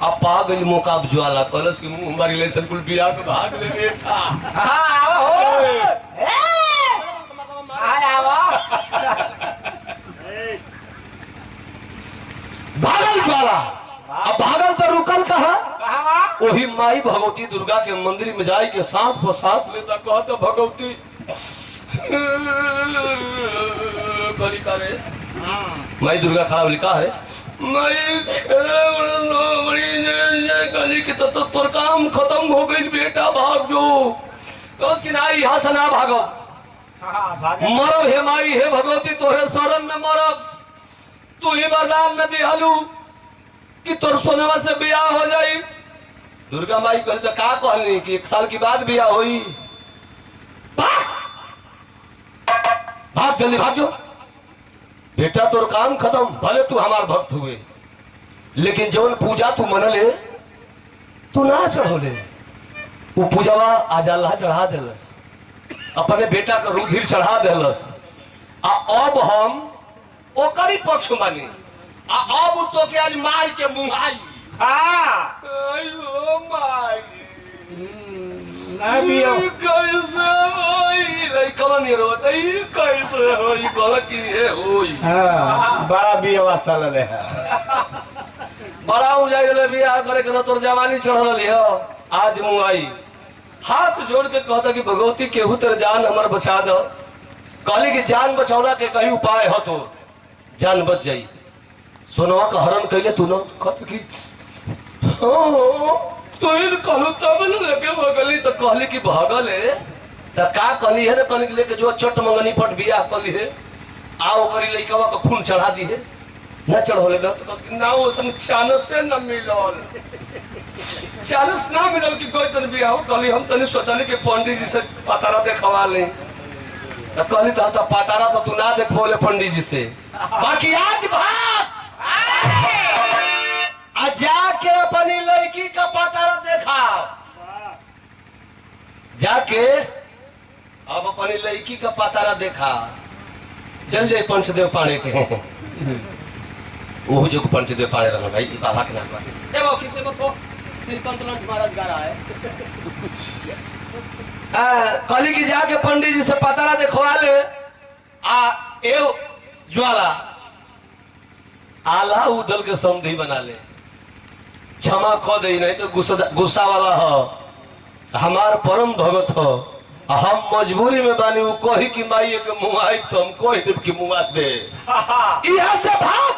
अब पा गई मौका ज्वाला कलश की मुंह हमारी रिलेशन कुल बिया के भाग ले बेटा भागल ज्वाला अब भागल तो रुकल कहा वही माई भगवती दुर्गा के मंदिर में जाई के सांस पर सांस लेता कहता भगवती गली का रे माई दुर्गा खड़ा लिखा है माई गली की तो तोर काम खत्म हो गई बेटा भाग जो कस की नाई यहाँ से ना भागो मरब हे माई हे भगवती तोरे शरण में मरब तू ही वरदान में दिहलू कि तोर सोनवा से बियाह हो जाई दुर्गा माई कहली तो का कहली कि 1 साल की बाद बियाह होई भाग जल्दी भाग जो बेटा तोर काम खत्म भले तू हमार भक्त हुए लेकिन जौन पूजा तू मनले तू ना चढ़ोले वो पूजावा आज अल्लाह चढ़ा देलस अपने बेटा का रुधिर चढ़ा देलस अब हम ओकरी पक्ष मानी अब तो के आज माई के मुंहाई आयो माई कैसे होई लइकवा नहीं रोतई कैसे होई गलती है होई बड़ा बियाह साल ले बड़ा हो जाए बियाह करे के तोर जवानी चढ़ल है आज मुंहाई हाथ जोड़ के कहता कि भगवती केहू तेरे जान हमर बचा दो कहली कि जान बचौला के कहीं उपाय हो तो जान बच जाई सोनवा का हरण कैले तू न कहत कि तो इन कहलू तब न लेके भगली तो कहली कि भगल है त का कहली है न कहली लेके जो चट मंगनी पट बियाह कहली है आओ करी लइकवा का खून चढ़ा दी है न चढ़ोले न तो ना वो सन चानस से न मिलल चानस ना मिलल कि कोई तन बियाह कहली हम तनी सोचनी कि पंडित जी से पतारा देखवा ले तो कहली तो पतारा तो तू ना देखोले पंडित जी से बाकी आज भाग जाके अपनी लड़की का पतारा देखा जाके अब अपनी लड़की का पतारा देखा चल जाए पंचदेव पाड़े के वो जो पंचदेव पाड़े रहा भाई बाबा के नाम ऑफिस में तो श्रीकांत महाराज गा रहा है कली की जाके पंडित जी से पतारा देखवा ले एव ज्वाला आला उदल के समधी बना ले क्षमा क दे नहीं तो गुस्सा वाला हो हमार परम भगत हो हम मजबूरी में बानी वो कही की माई के मुंह आई तो हम कही देव की मुंह दे यहाँ से भाग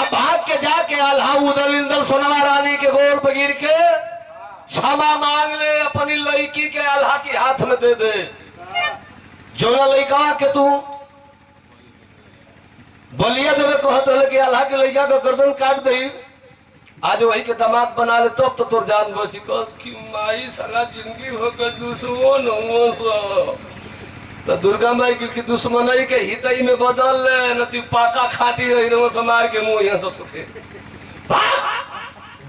अब भाग के जाके आल्हा उदल इंदल सोनवा रानी के गोर पर गिर के क्षमा मांग ले अपनी लड़की के आल्हा के हाथ में दे दे जो ना लड़का के तू बलिया देवे कहत रहे कि अल्लाह के लड़का का गर्दन काट दे आज वही के दामाद बना ले तब तो तोर जान बची कस की माई साला जिंदगी हो गई दुश्मन हो तो दुर्गा माई की दुश्मनाई के हितई में बदल ले न तू पाका खाटी रही रे से मार के मुंह यहां सब सुखे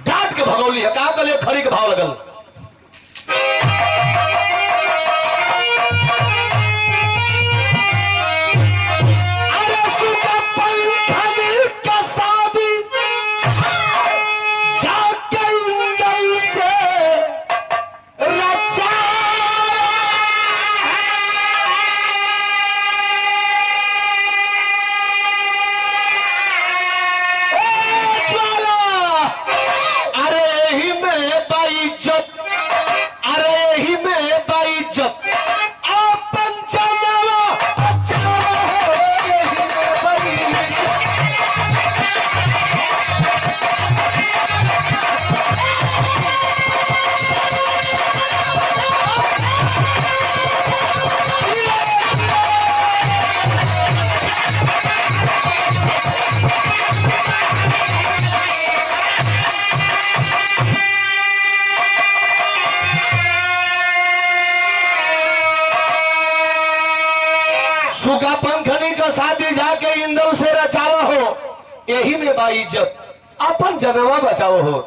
डांट के भगौली है का कले खड़ी के भाव लगल अरे शादी जाके इंदल से रचावा हो, यही में बा इज्जत। अपन जनवा बचाओ हो,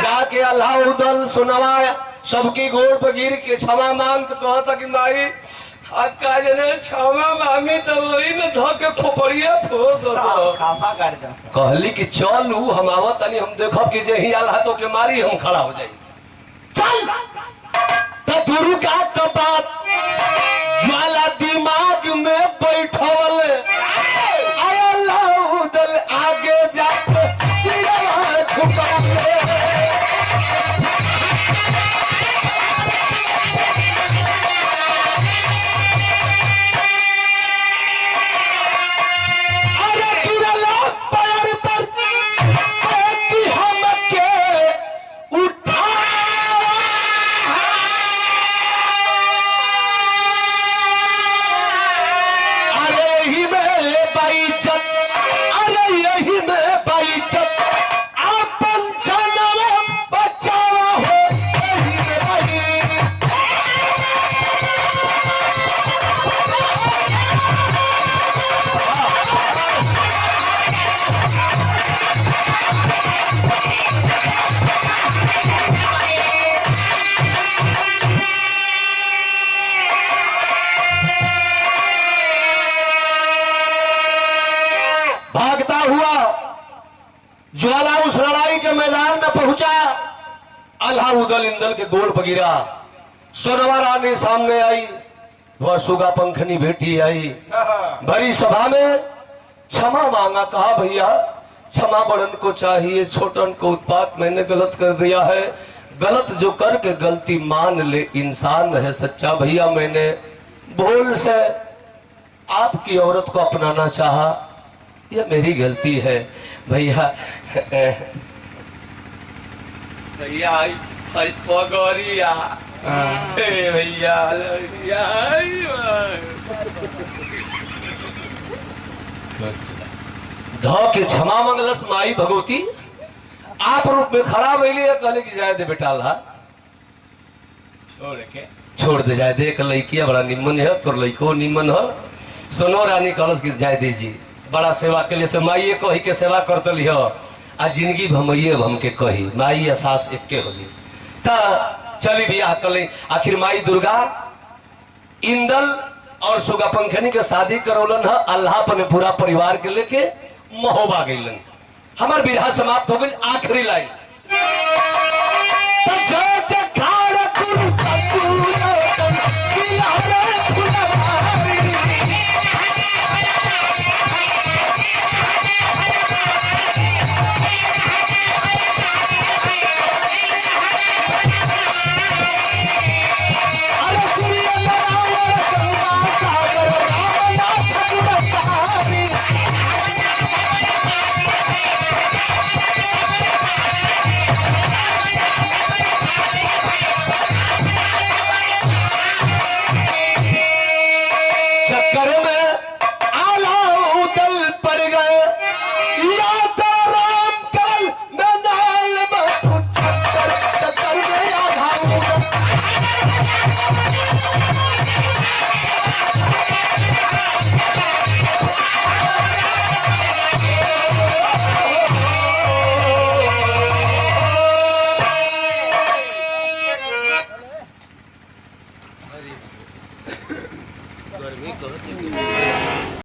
जाके अल्लाह उदल सुनवा सबकी गोड़ पर गिर के क्षमा मांग तो कहता कि माई का जने क्षमा मांगी तो वही में धो के खोपड़िया फोड़ दो। कहली कि चल हम आवत तनी, हम देखब कि जे ही अल्लाह तो के मारी हम खड़ा हो जाई। चल तो गुरु का कपात ज्वाला दिमाग में बैठवल, अल्लाह उदल आगे जाके सिरवा झुकावे। भागता हुआ ज्वाला उस लड़ाई के मैदान में पहुंचा, अल्लाह उदल इंदल के गोड़ पर गिरा। सोनवा रानी सामने आई, वह सुगा पंखनी बेटी आई, भरी सभा में क्षमा मांगा। कहा भैया क्षमा बड़न को चाहिए, छोटन को उत्पात मैंने गलत कर दिया है, गलत जो करके गलती मान ले इंसान है सच्चा। भैया मैंने भूल से आपकी औरत को अपनाना चाहा, यह मेरी गलती है। भैया भैया पगोरिया भैया धो के क्षमा मंगलस माई भगवती आप रूप में खड़ा भैली, कहले कि जाए दे बेटा ला छोड़ दे जाए दे। एक लड़किया बड़ा निमन है, तोर लड़को निमन हो। सुनो रानी कलश की जाए दे जी, बड़ा सेवा के लिए से माइये कही के सेवा करते लियो, आ जिंदगी भमइये हम के कही माई या सास एक के होली। ता चली बियाह कल, आखिर माई दुर्गा इंदल और सुगा पंखनी के शादी करौलन है, अल्लाह अपने पूरा परिवार के लेके महोबा गईलन। हमार विधा समाप्त हो गई। आखिरी लाइन गर्मी करो।